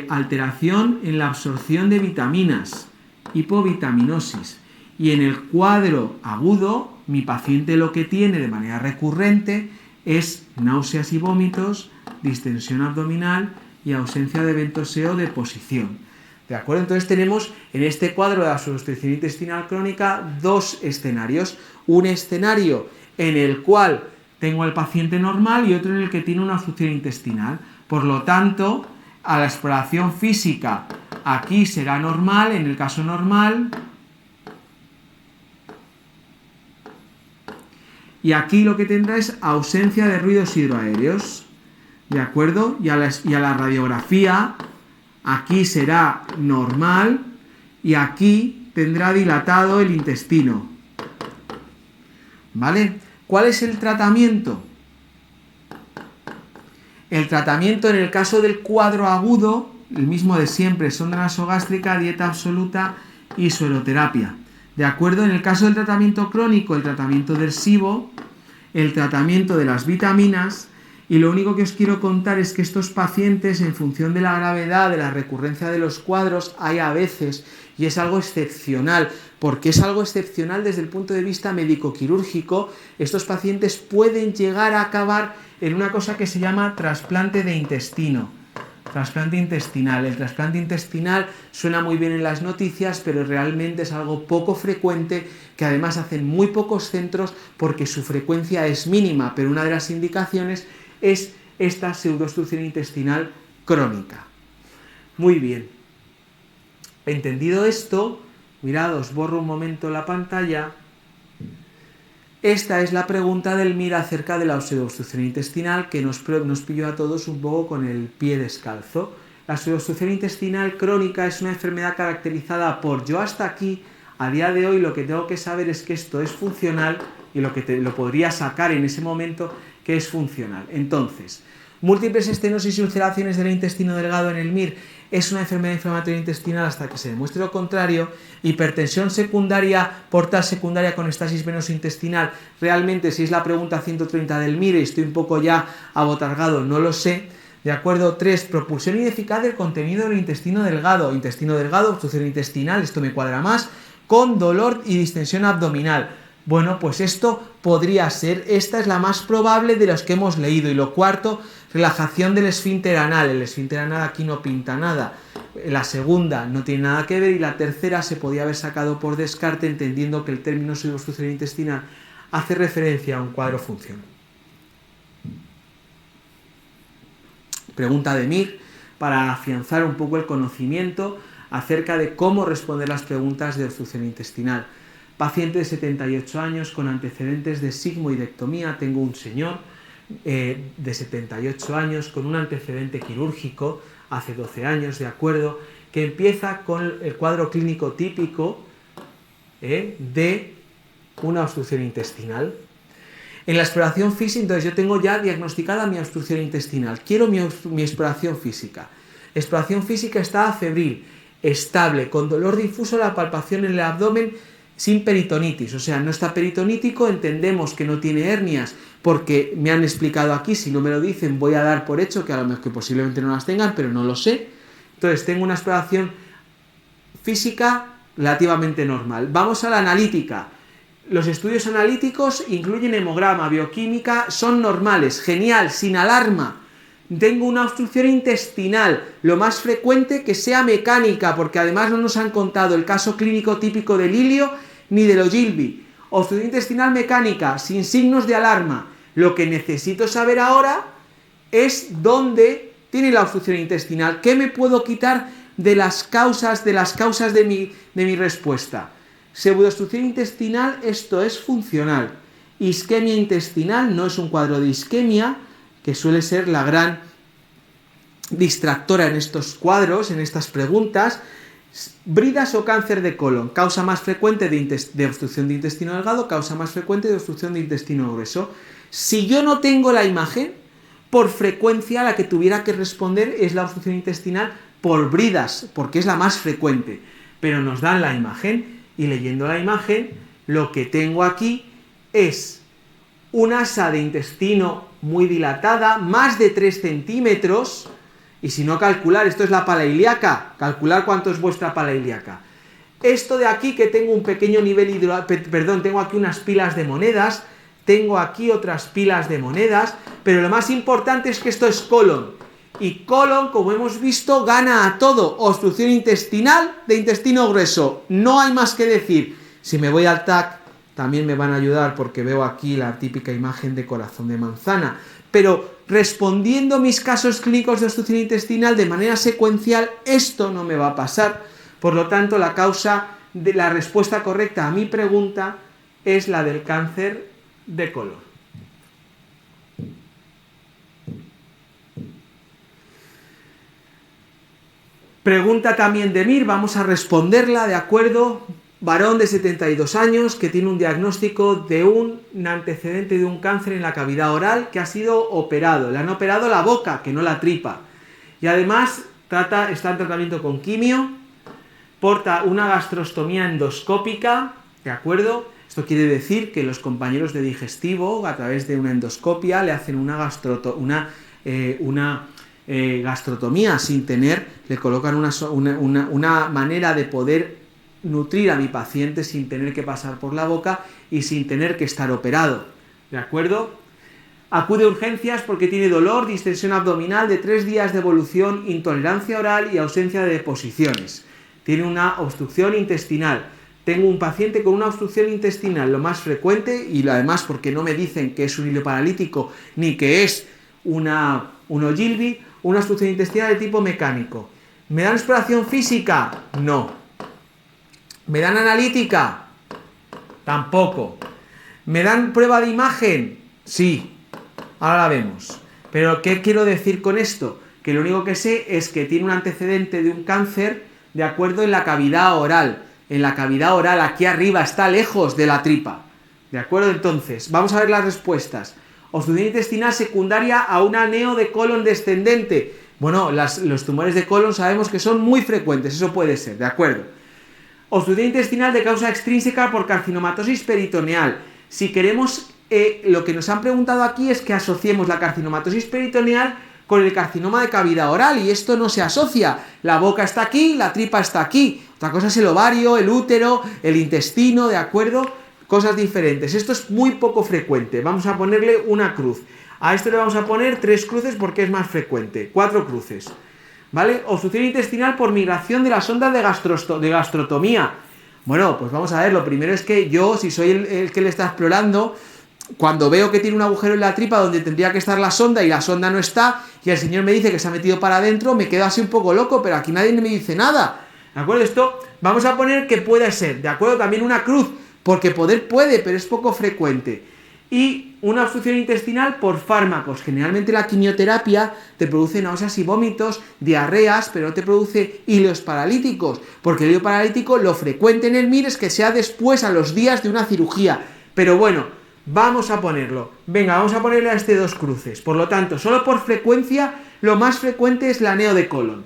alteración en la absorción de vitaminas, hipovitaminosis. Y en el cuadro agudo, mi paciente lo que tiene de manera recurrente es náuseas y vómitos, distensión abdominal y ausencia de ventoseo de posición. ¿De acuerdo? Entonces tenemos en este cuadro de la obstrucción intestinal crónica 2 escenarios. Un escenario en el cual tengo al paciente normal y otro en el que tiene una obstrucción intestinal. Por lo tanto, a la exploración física aquí será normal, en el caso normal, y aquí lo que tendrá es ausencia de ruidos hidroaéreos, ¿de acuerdo? Y a la radiografía, aquí será normal y aquí tendrá dilatado el intestino, ¿vale? ¿Cuál es el tratamiento? El tratamiento en el caso del cuadro agudo, el mismo de siempre, sonda nasogástrica, dieta absoluta y sueroterapia. ¿De acuerdo? En el caso del tratamiento crónico, el tratamiento del SIBO, el tratamiento de las vitaminas, y lo único que os quiero contar es que estos pacientes, en función de la gravedad, de la recurrencia de los cuadros, hay a veces, y es algo excepcional, porque es algo excepcional desde el punto de vista médico-quirúrgico, estos pacientes pueden llegar a acabar en una cosa que se llama trasplante de intestino. Trasplante intestinal. El trasplante intestinal suena muy bien en las noticias, pero realmente es algo poco frecuente, que además hacen muy pocos centros porque su frecuencia es mínima, pero una de las indicaciones es esta pseudoobstrucción intestinal crónica. Muy bien. Entendido esto, mirad, os borro un momento la pantalla. Esta es la pregunta del MIR acerca de la pseudoobstrucción intestinal, que nos pilló a todos un poco con el pie descalzo. La pseudoobstrucción intestinal crónica es una enfermedad caracterizada por, yo hasta aquí, a día de hoy, lo que tengo que saber es que esto es funcional y lo podría sacar en ese momento, que es funcional. Entonces, múltiples estenosis y ulceraciones del intestino delgado en el MIR es una enfermedad inflamatoria intestinal hasta que se demuestre lo contrario. Hipertensión secundaria, portal secundaria con estasis venoso-intestinal, realmente si es la pregunta 130 del MIR y estoy un poco ya abotargado, no lo sé, ¿De acuerdo? 3. Propulsión ineficaz del contenido del intestino delgado. Intestino delgado, obstrucción intestinal, esto me cuadra más, con dolor y distensión abdominal. Bueno, pues esto podría ser, esta es la más probable de los que hemos leído. Y lo cuarto, relajación del esfínter anal. El esfínter anal aquí no pinta nada. La segunda no tiene nada que ver y la tercera se podía haber sacado por descarte, entendiendo que el término obstrucción intestinal hace referencia a un cuadro funcional. Pregunta de Mir para afianzar un poco el conocimiento acerca de cómo responder las preguntas de obstrucción intestinal. Paciente de 78 años con antecedentes de sigmoidectomía. Tengo un señor de 78 años con un antecedente quirúrgico hace 12 años, ¿de acuerdo? Que empieza con el cuadro clínico típico de una obstrucción intestinal. En la exploración física, entonces yo tengo ya diagnosticada mi obstrucción intestinal. Quiero mi exploración física. Exploración física está febril, estable, con dolor difuso la palpación en el abdomen, sin peritonitis. O sea, no está peritonítico, entendemos que no tiene hernias, porque me han explicado aquí, si no me lo dicen voy a dar por hecho que a lo mejor que posiblemente no las tengan, pero no lo sé. Entonces tengo una exploración física relativamente normal. Vamos a la analítica. Los estudios analíticos incluyen hemograma, bioquímica, son normales, genial, sin alarma. Tengo una obstrucción intestinal, lo más frecuente que sea mecánica, porque además no nos han contado el caso clínico típico del Ilio ni del Ogilvy. Obstrucción intestinal mecánica, sin signos de alarma. Lo que necesito saber ahora es dónde tiene la obstrucción intestinal, qué me puedo quitar de las causas de mi respuesta. Pseudoobstrucción intestinal, esto es funcional. Isquemia intestinal no es un cuadro de isquemia, que suele ser la gran distractora en estos cuadros, en estas preguntas. Bridas o cáncer de colon, causa más frecuente de obstrucción de intestino delgado, causa más frecuente de obstrucción de intestino grueso. Si yo no tengo la imagen, por frecuencia la que tuviera que responder es la obstrucción intestinal por bridas, porque es la más frecuente. Pero nos dan la imagen y leyendo la imagen, lo que tengo aquí es un asa de intestino muy dilatada, más de 3 centímetros, y si no calcular, esto es la pala ilíaca, calcular cuánto es vuestra pala ilíaca. Esto de aquí que tengo un pequeño nivel tengo aquí unas pilas de monedas, tengo aquí otras pilas de monedas, pero lo más importante es que esto es colon, y colon, como hemos visto, gana a todo, obstrucción intestinal de intestino grueso, no hay más que decir. Si me voy al TAC, también me van a ayudar porque veo aquí la típica imagen de corazón de manzana. Pero respondiendo mis casos clínicos de obstrucción intestinal de manera secuencial, esto no me va a pasar. Por lo tanto, la respuesta correcta a mi pregunta es la del cáncer de colon. Pregunta también de Mir, vamos a responderla, ¿de acuerdo? Varón de 72 años que tiene un diagnóstico de un antecedente de un cáncer en la cavidad oral que ha sido operado. Le han operado la boca, que no la tripa. Y además está en tratamiento con quimio, porta una gastrostomía endoscópica, ¿de acuerdo? Esto quiere decir que los compañeros de digestivo, a través de una endoscopia, le hacen una gastrotomía sin tener, le colocan una manera de poder nutrir a mi paciente sin tener que pasar por la boca y sin tener que estar operado, ¿de acuerdo? Acude a urgencias porque tiene dolor, distensión abdominal de 3 días de evolución, intolerancia oral y ausencia de deposiciones. Tiene una obstrucción intestinal. Tengo un paciente con una obstrucción intestinal, lo más frecuente, y además porque no me dicen que es un hilo paralítico ni que es un Ogilvy, una obstrucción intestinal de tipo mecánico. ¿Me dan exploración física? No. ¿Me dan analítica? Tampoco. ¿Me dan prueba de imagen? Sí. Ahora la vemos. Pero ¿qué quiero decir con esto? Que lo único que sé es que tiene un antecedente de un cáncer, de acuerdo, en la cavidad oral. En la cavidad oral, aquí arriba, está lejos de la tripa. ¿De acuerdo? Entonces, vamos a ver las respuestas. Obstrucción intestinal secundaria a una neo de colon descendente. Bueno, los tumores de colon sabemos que son muy frecuentes, eso puede ser, ¿de acuerdo? Obstrucción intestinal de causa extrínseca por carcinomatosis peritoneal. Si queremos, lo que nos han preguntado aquí es que asociemos la carcinomatosis peritoneal con el carcinoma de cavidad oral, y esto no se asocia. La boca está aquí, la tripa está aquí. Otra cosa es el ovario, el útero, el intestino, ¿de acuerdo? Cosas diferentes. Esto es muy poco frecuente. Vamos a ponerle una cruz. A esto le vamos a poner 3 cruces porque es más frecuente. 4 cruces. ¿Vale? Obstrucción intestinal por migración de la sonda de gastrotomía. Bueno, pues vamos a ver. Lo primero es que yo, si soy el que le está explorando, cuando veo que tiene un agujero en la tripa donde tendría que estar la sonda y la sonda no está, y el señor me dice que se ha metido para adentro, me quedo así un poco loco, pero aquí nadie me dice nada. ¿De acuerdo? Esto vamos a poner que puede ser. ¿De acuerdo? También una cruz, porque poder puede, pero es poco frecuente. Y una obstrucción intestinal por fármacos. Generalmente la quimioterapia te produce náuseas y vómitos, diarreas, pero no te produce hilios paralíticos, porque el hilo paralítico lo frecuente en el MIR es que sea después, a los días de una cirugía. Pero bueno, vamos a ponerlo. Venga, vamos a ponerle a este 2 cruces. Por lo tanto, solo por frecuencia, lo más frecuente es la neo de colon.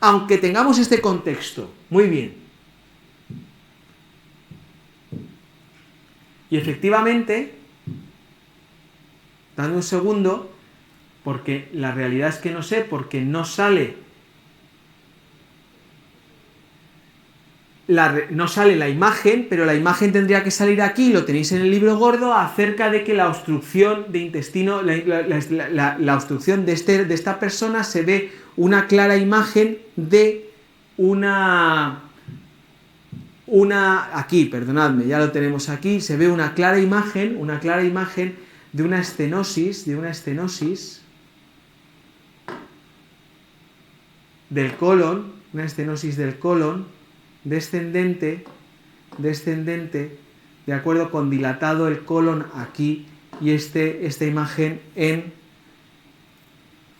Aunque tengamos este contexto. Muy bien. Y efectivamente, dame un segundo, porque la realidad es que no sé, porque no sale la imagen, pero la imagen tendría que salir aquí, lo tenéis en el libro gordo, acerca de que la obstrucción de intestino, la obstrucción de esta persona, se ve una clara imagen de aquí, perdonadme, ya lo tenemos aquí, se ve una clara imagen de una estenosis del colon, una estenosis del colon, descendente, de acuerdo, con dilatado el colon aquí, y esta imagen en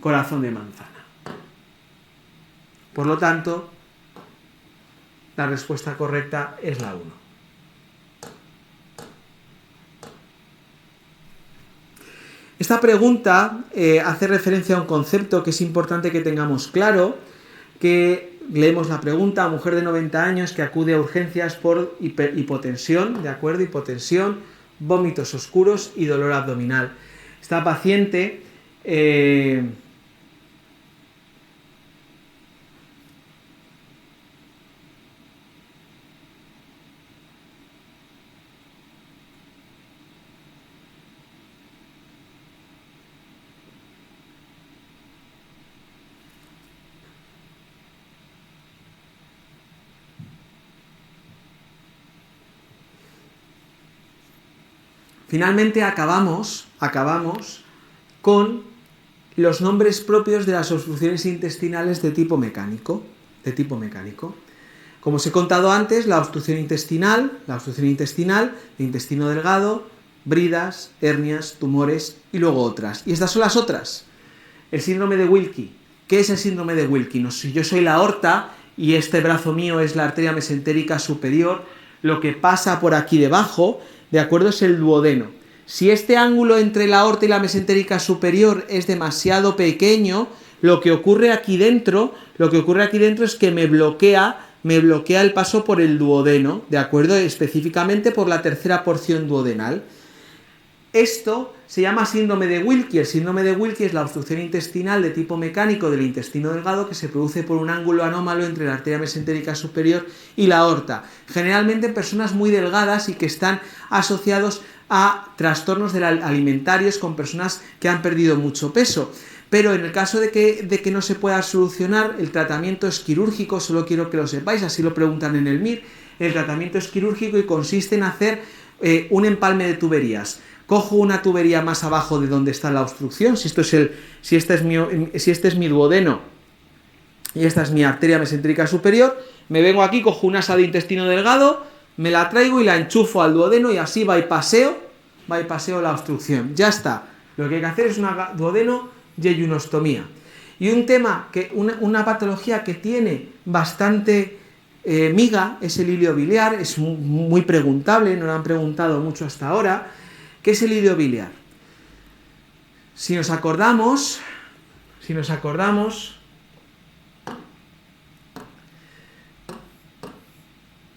corazón de manzana. Por lo tanto, la respuesta correcta es la 1. Esta pregunta hace referencia a un concepto que es importante que tengamos claro, que leemos la pregunta: mujer de 90 años que acude a urgencias por hipotensión, ¿de acuerdo? Hipotensión, vómitos oscuros y dolor abdominal. Esta paciente finalmente acabamos con los nombres propios de las obstrucciones intestinales de tipo mecánico. Como os he contado antes, la obstrucción intestinal, de intestino delgado, bridas, hernias, tumores y luego otras. Y estas son las otras. El síndrome de Wilkie. ¿Qué es el síndrome de Wilkie? No, si yo soy la aorta y este brazo mío es la arteria mesentérica superior, lo que pasa por aquí debajo, de acuerdo, es el duodeno. Si este ángulo entre la aorta y la mesentérica superior es demasiado pequeño, lo que ocurre aquí dentro es que me bloquea el paso por el duodeno, de acuerdo, específicamente por la tercera porción duodenal. Esto se llama síndrome de Wilkie. El síndrome de Wilkie es la obstrucción intestinal de tipo mecánico del intestino delgado que se produce por un ángulo anómalo entre la arteria mesentérica superior y la aorta. Generalmente en personas muy delgadas y que están asociados a trastornos alimentarios con personas que han perdido mucho peso. Pero en el caso de que no se pueda solucionar, el tratamiento es quirúrgico, solo quiero que lo sepáis, así lo preguntan en el MIR. El tratamiento es quirúrgico y consiste en hacer un empalme de tuberías. Cojo una tubería más abajo de donde está la obstrucción, si este es mi duodeno y esta es mi arteria mesentérica superior, me vengo aquí, cojo una asa de intestino delgado, me la traigo y la enchufo al duodeno y así bypaseo la obstrucción. Ya está. Lo que hay que hacer es una duodeno-yeyunostomía. Y un tema, una patología que tiene bastante miga es el hilio biliar, es muy preguntable, no lo han preguntado mucho hasta ahora. ¿Qué es el hilio biliar? Si nos acordamos,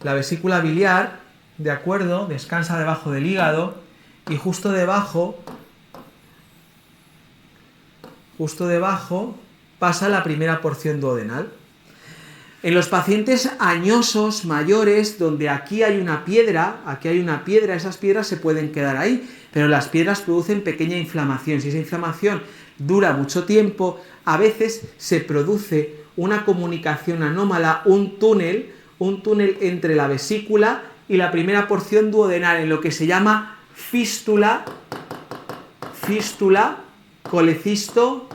la vesícula biliar, de acuerdo, descansa debajo del hígado y justo debajo justo debajo, pasa la primera porción duodenal. En los pacientes añosos, mayores, donde aquí hay una piedra, esas piedras se pueden quedar ahí, pero las piedras producen pequeña inflamación. Si esa inflamación dura mucho tiempo, a veces se produce una comunicación anómala, un túnel entre la vesícula y la primera porción duodenal, en lo que se llama fístula colecisto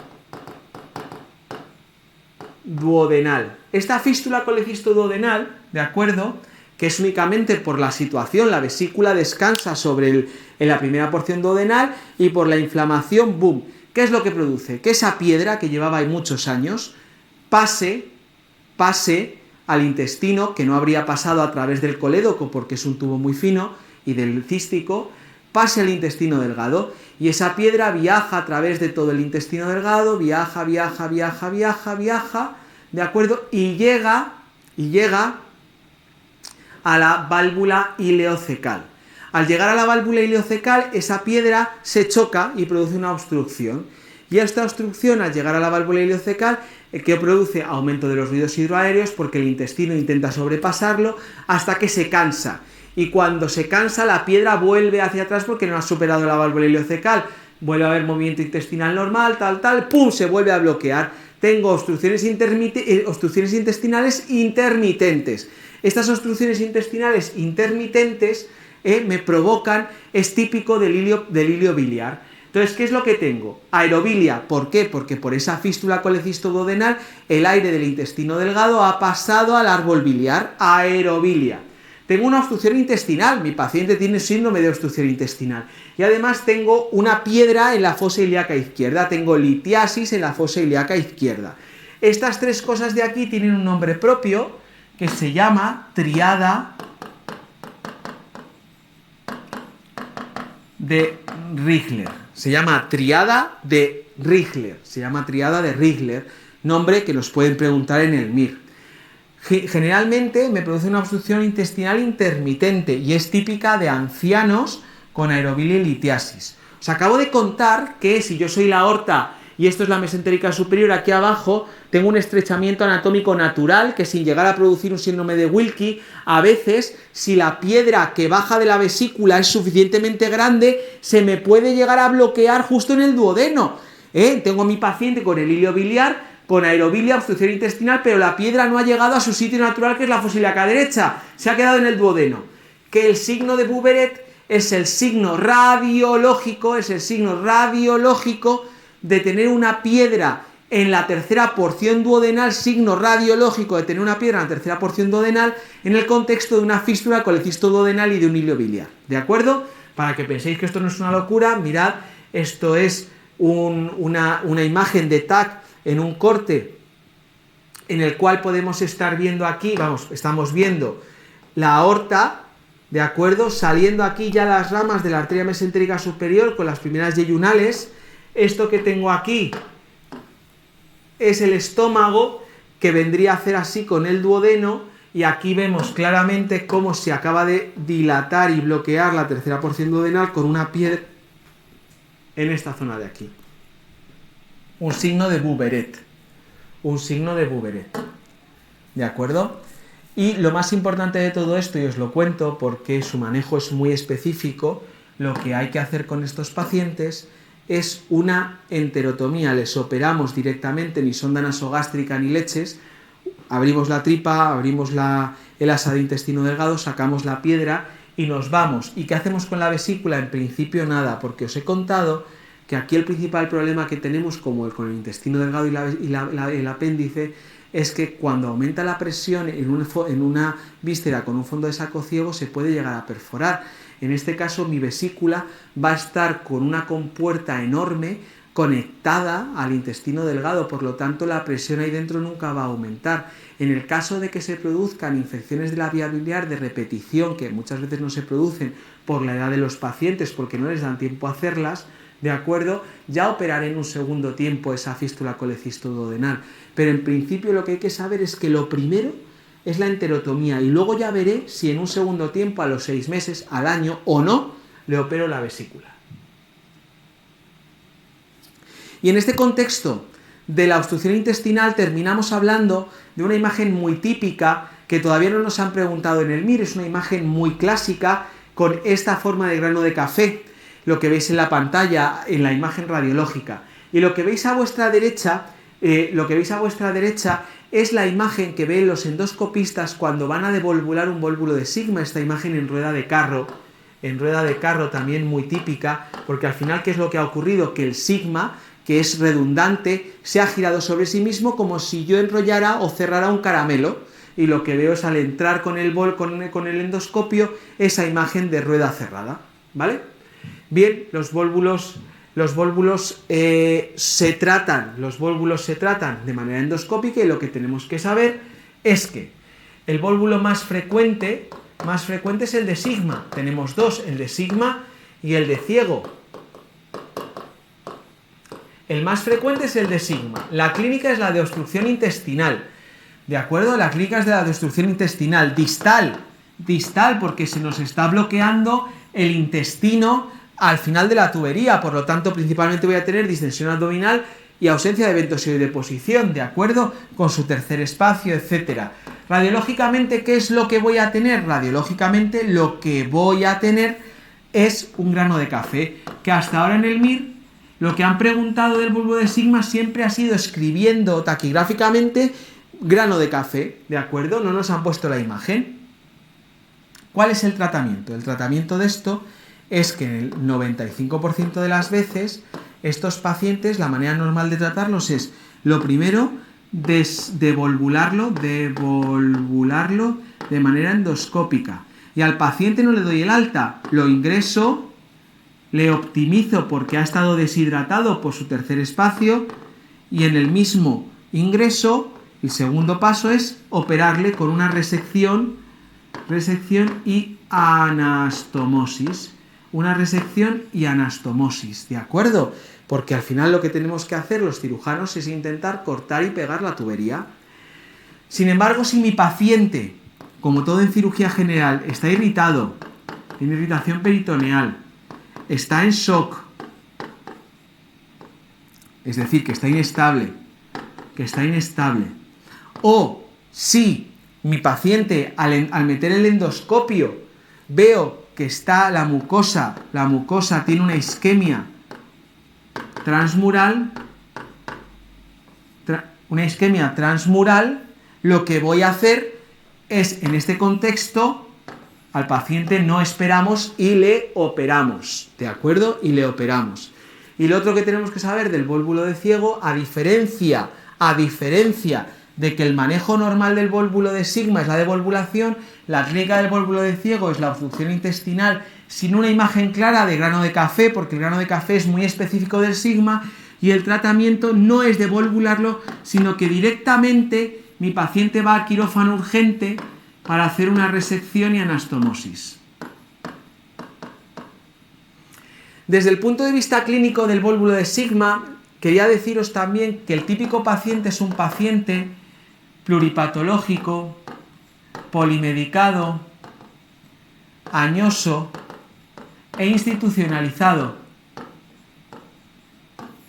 duodenal. Esta fístula colecisto duodenal, ¿de acuerdo?, que es únicamente por la situación, la vesícula descansa en la primera porción duodenal y por la inflamación, ¡boom! ¿Qué es lo que produce? Que esa piedra, que llevaba ahí muchos años, pase al intestino, que no habría pasado a través del colédoco porque es un tubo muy fino, y del cístico, pase al intestino delgado, y esa piedra viaja a través de todo el intestino delgado, viaja, ¿de acuerdo? Y llega a la válvula ileocecal. Al llegar a la válvula ileocecal, esa piedra se choca y produce una obstrucción. Y esta obstrucción, al llegar a la válvula ileocecal, que produce aumento de los ruidos hidroaéreos porque el intestino intenta sobrepasarlo hasta que se cansa. Y cuando se cansa, la piedra vuelve hacia atrás porque no ha superado la válvula ileocecal. Vuelve a haber movimiento intestinal normal, ¡pum!, se vuelve a bloquear. Tengo obstrucciones intestinales intermitentes. Estas obstrucciones intestinales intermitentes me provocan, es típico del hilio biliar. Entonces, ¿qué es lo que tengo? Aerobilia. ¿Por qué? Porque por esa fístula colecisto duodenal el aire del intestino delgado ha pasado al árbol biliar. Aerobilia. Tengo una obstrucción intestinal, mi paciente tiene síndrome de obstrucción intestinal. Y además tengo una piedra en la fosa ilíaca izquierda, tengo litiasis en la fosa ilíaca izquierda. Estas tres cosas de aquí tienen un nombre propio que se llama triada de Rigler. Se llama triada de Rigler, nombre que nos pueden preguntar en el MIR. Generalmente me produce una obstrucción intestinal intermitente y es típica de ancianos con aerobilia y litiasis. Os acabo de contar que si yo soy la aorta y esto es la mesentérica superior, aquí abajo tengo un estrechamiento anatómico natural que, sin llegar a producir un síndrome de Wilkie, a veces, si la piedra que baja de la vesícula es suficientemente grande, se me puede llegar a bloquear justo en el duodeno. Tengo a mi paciente con el hilio biliar, con aerobilia, obstrucción intestinal, pero la piedra no ha llegado a su sitio natural, que es la fosa ilíaca derecha, se ha quedado en el duodeno. Que el signo de Bouberet es el signo radiológico, de tener una piedra en la tercera porción duodenal, signo radiológico de tener una piedra en la tercera porción duodenal, en el contexto de una fístula colecisto duodenal y de un hilio biliar. ¿De acuerdo? Para que penséis que esto no es una locura, mirad, esto es una imagen de TAC en un corte en el cual podemos estar viendo aquí, estamos viendo la aorta, ¿de acuerdo? Saliendo aquí ya las ramas de la arteria mesentérica superior con las primeras yeyunales. Esto que tengo aquí es el estómago, que vendría a hacer así con el duodeno, y aquí vemos claramente cómo se acaba de dilatar y bloquear la tercera porción duodenal con una piedra en esta zona de aquí. Un signo de Bouberet. ¿De acuerdo? Y lo más importante de todo esto, y os lo cuento porque su manejo es muy específico, lo que hay que hacer con estos pacientes es una enterotomía. Les operamos directamente, ni sonda nasogástrica ni leches, abrimos la tripa, abrimos el asa de intestino delgado, sacamos la piedra y nos vamos. ¿Y qué hacemos con la vesícula? En principio nada, porque os he contado que aquí el principal problema que tenemos con el intestino delgado y el apéndice es que cuando aumenta la presión en una víscera con un fondo de saco ciego se puede llegar a perforar. En este caso mi vesícula va a estar con una compuerta enorme conectada al intestino delgado, por lo tanto la presión ahí dentro nunca va a aumentar. En el caso de que se produzcan infecciones de la vía biliar de repetición, que muchas veces no se producen por la edad de los pacientes porque no les dan tiempo a hacerlas, ¿de acuerdo? Ya operaré en un segundo tiempo esa fístula colecisto duodenal. Pero en principio lo que hay que saber es que lo primero es la enterotomía y luego ya veré si en un segundo tiempo, a los 6 meses, al año o no, le opero la vesícula. Y en este contexto de la obstrucción intestinal terminamos hablando de una imagen muy típica que todavía no nos han preguntado en el MIR, es una imagen muy clásica con esta forma de grano de café, lo que veis en la pantalla, en la imagen radiológica. Y lo que veis a vuestra derecha, es la imagen que ven los endoscopistas cuando van a devolvular un vólvulo de sigma, esta imagen en rueda de carro también muy típica, porque al final, ¿qué es lo que ha ocurrido? Que el sigma, que es redundante, se ha girado sobre sí mismo como si yo enrollara o cerrara un caramelo, y lo que veo es, al entrar con el endoscopio, esa imagen de rueda cerrada, ¿vale? Bien, los vólvulos se tratan de manera endoscópica, y lo que tenemos que saber es que el vólvulo más frecuente es el de sigma. Tenemos dos, el de sigma y el de ciego. El más frecuente es el de sigma. La clínica es la de obstrucción intestinal, ¿de acuerdo? La clínica es de la de obstrucción intestinal distal, porque se nos está bloqueando el intestino al final de la tubería, por lo tanto principalmente voy a tener distensión abdominal y ausencia de ventosidiodeposición, ¿de acuerdo? Con su tercer espacio, etcétera. Radiológicamente, ¿qué es lo que voy a tener? Radiológicamente lo que voy a tener es un grano de café, que hasta ahora en el MIR lo que han preguntado del bulbo de sigma siempre ha sido escribiendo taquigráficamente grano de café, ¿de acuerdo? No nos han puesto la imagen. ¿Cuál es el tratamiento? El tratamiento de esto es que en el 95% de las veces estos pacientes, la manera normal de tratarlos es, lo primero, devolvularlo de manera endoscópica. Y al paciente no le doy el alta, lo ingreso, le optimizo porque ha estado deshidratado por su tercer espacio, y en el mismo ingreso, el segundo paso es operarle con una resección y anastomosis. ¿De acuerdo? Porque al final lo que tenemos que hacer los cirujanos es intentar cortar y pegar la tubería. Sin embargo, si mi paciente, como todo en cirugía general, está irritado, tiene irritación peritoneal, está en shock, es decir, que está inestable, o si mi paciente al meter el endoscopio veo que está la mucosa tiene una isquemia transmural, lo que voy a hacer es, en este contexto, al paciente no esperamos y le operamos, ¿de acuerdo? Y lo otro que tenemos que saber del vólvulo de ciego, a diferencia de que el manejo normal del vólvulo de sigma es la devolvulación, la clínica del vólvulo de ciego es la obstrucción intestinal sin una imagen clara de grano de café, porque el grano de café es muy específico del sigma, y el tratamiento no es devolvularlo, sino que directamente mi paciente va a quirófano urgente para hacer una resección y anastomosis. Desde el punto de vista clínico del vólvulo de sigma, quería deciros también que el típico paciente es un paciente pluripatológico, polimedicado, añoso e institucionalizado,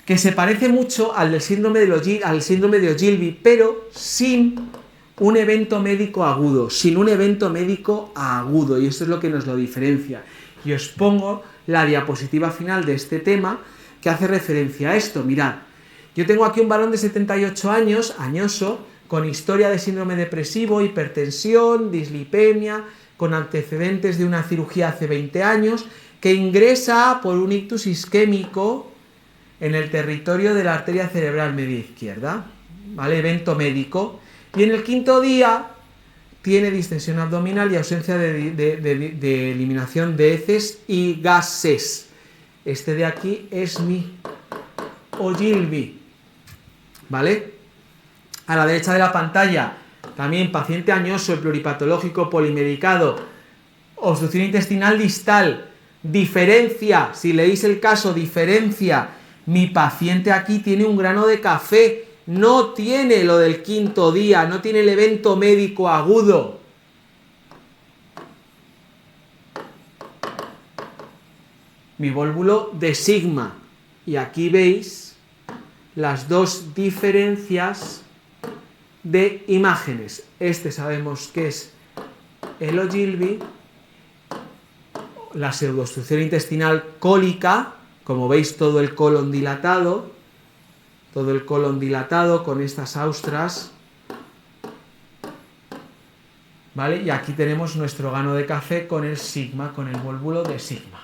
que se parece mucho al del síndrome de Ogilvy, pero sin un evento médico agudo, y esto es lo que nos lo diferencia. Y os pongo la diapositiva final de este tema que hace referencia a esto. Mirad, yo tengo aquí un varón de 78 años, añoso, con historia de síndrome depresivo, hipertensión, dislipemia, con antecedentes de una cirugía hace 20 años, que ingresa por un ictus isquémico en el territorio de la arteria cerebral media izquierda, ¿vale? Evento médico. Y en el quinto día tiene distensión abdominal y ausencia de eliminación de heces y gases. Este de aquí es mi Ogilvy, ¿vale? A la derecha de la pantalla, también paciente añoso, pluripatológico, polimedicado, obstrucción intestinal distal. Diferencia, si leéis el caso, mi paciente aquí tiene un grano de café, no tiene lo del quinto día, no tiene el evento médico agudo. Mi vólvulo de sigma. Y aquí veis las dos diferencias de imágenes. Este sabemos que es el Ogilvy, la pseudoobstrucción intestinal cólica, como veis todo el colon dilatado con estas austras, ¿vale? Y aquí tenemos nuestro gano de café con el sigma, con el volvulo de sigma.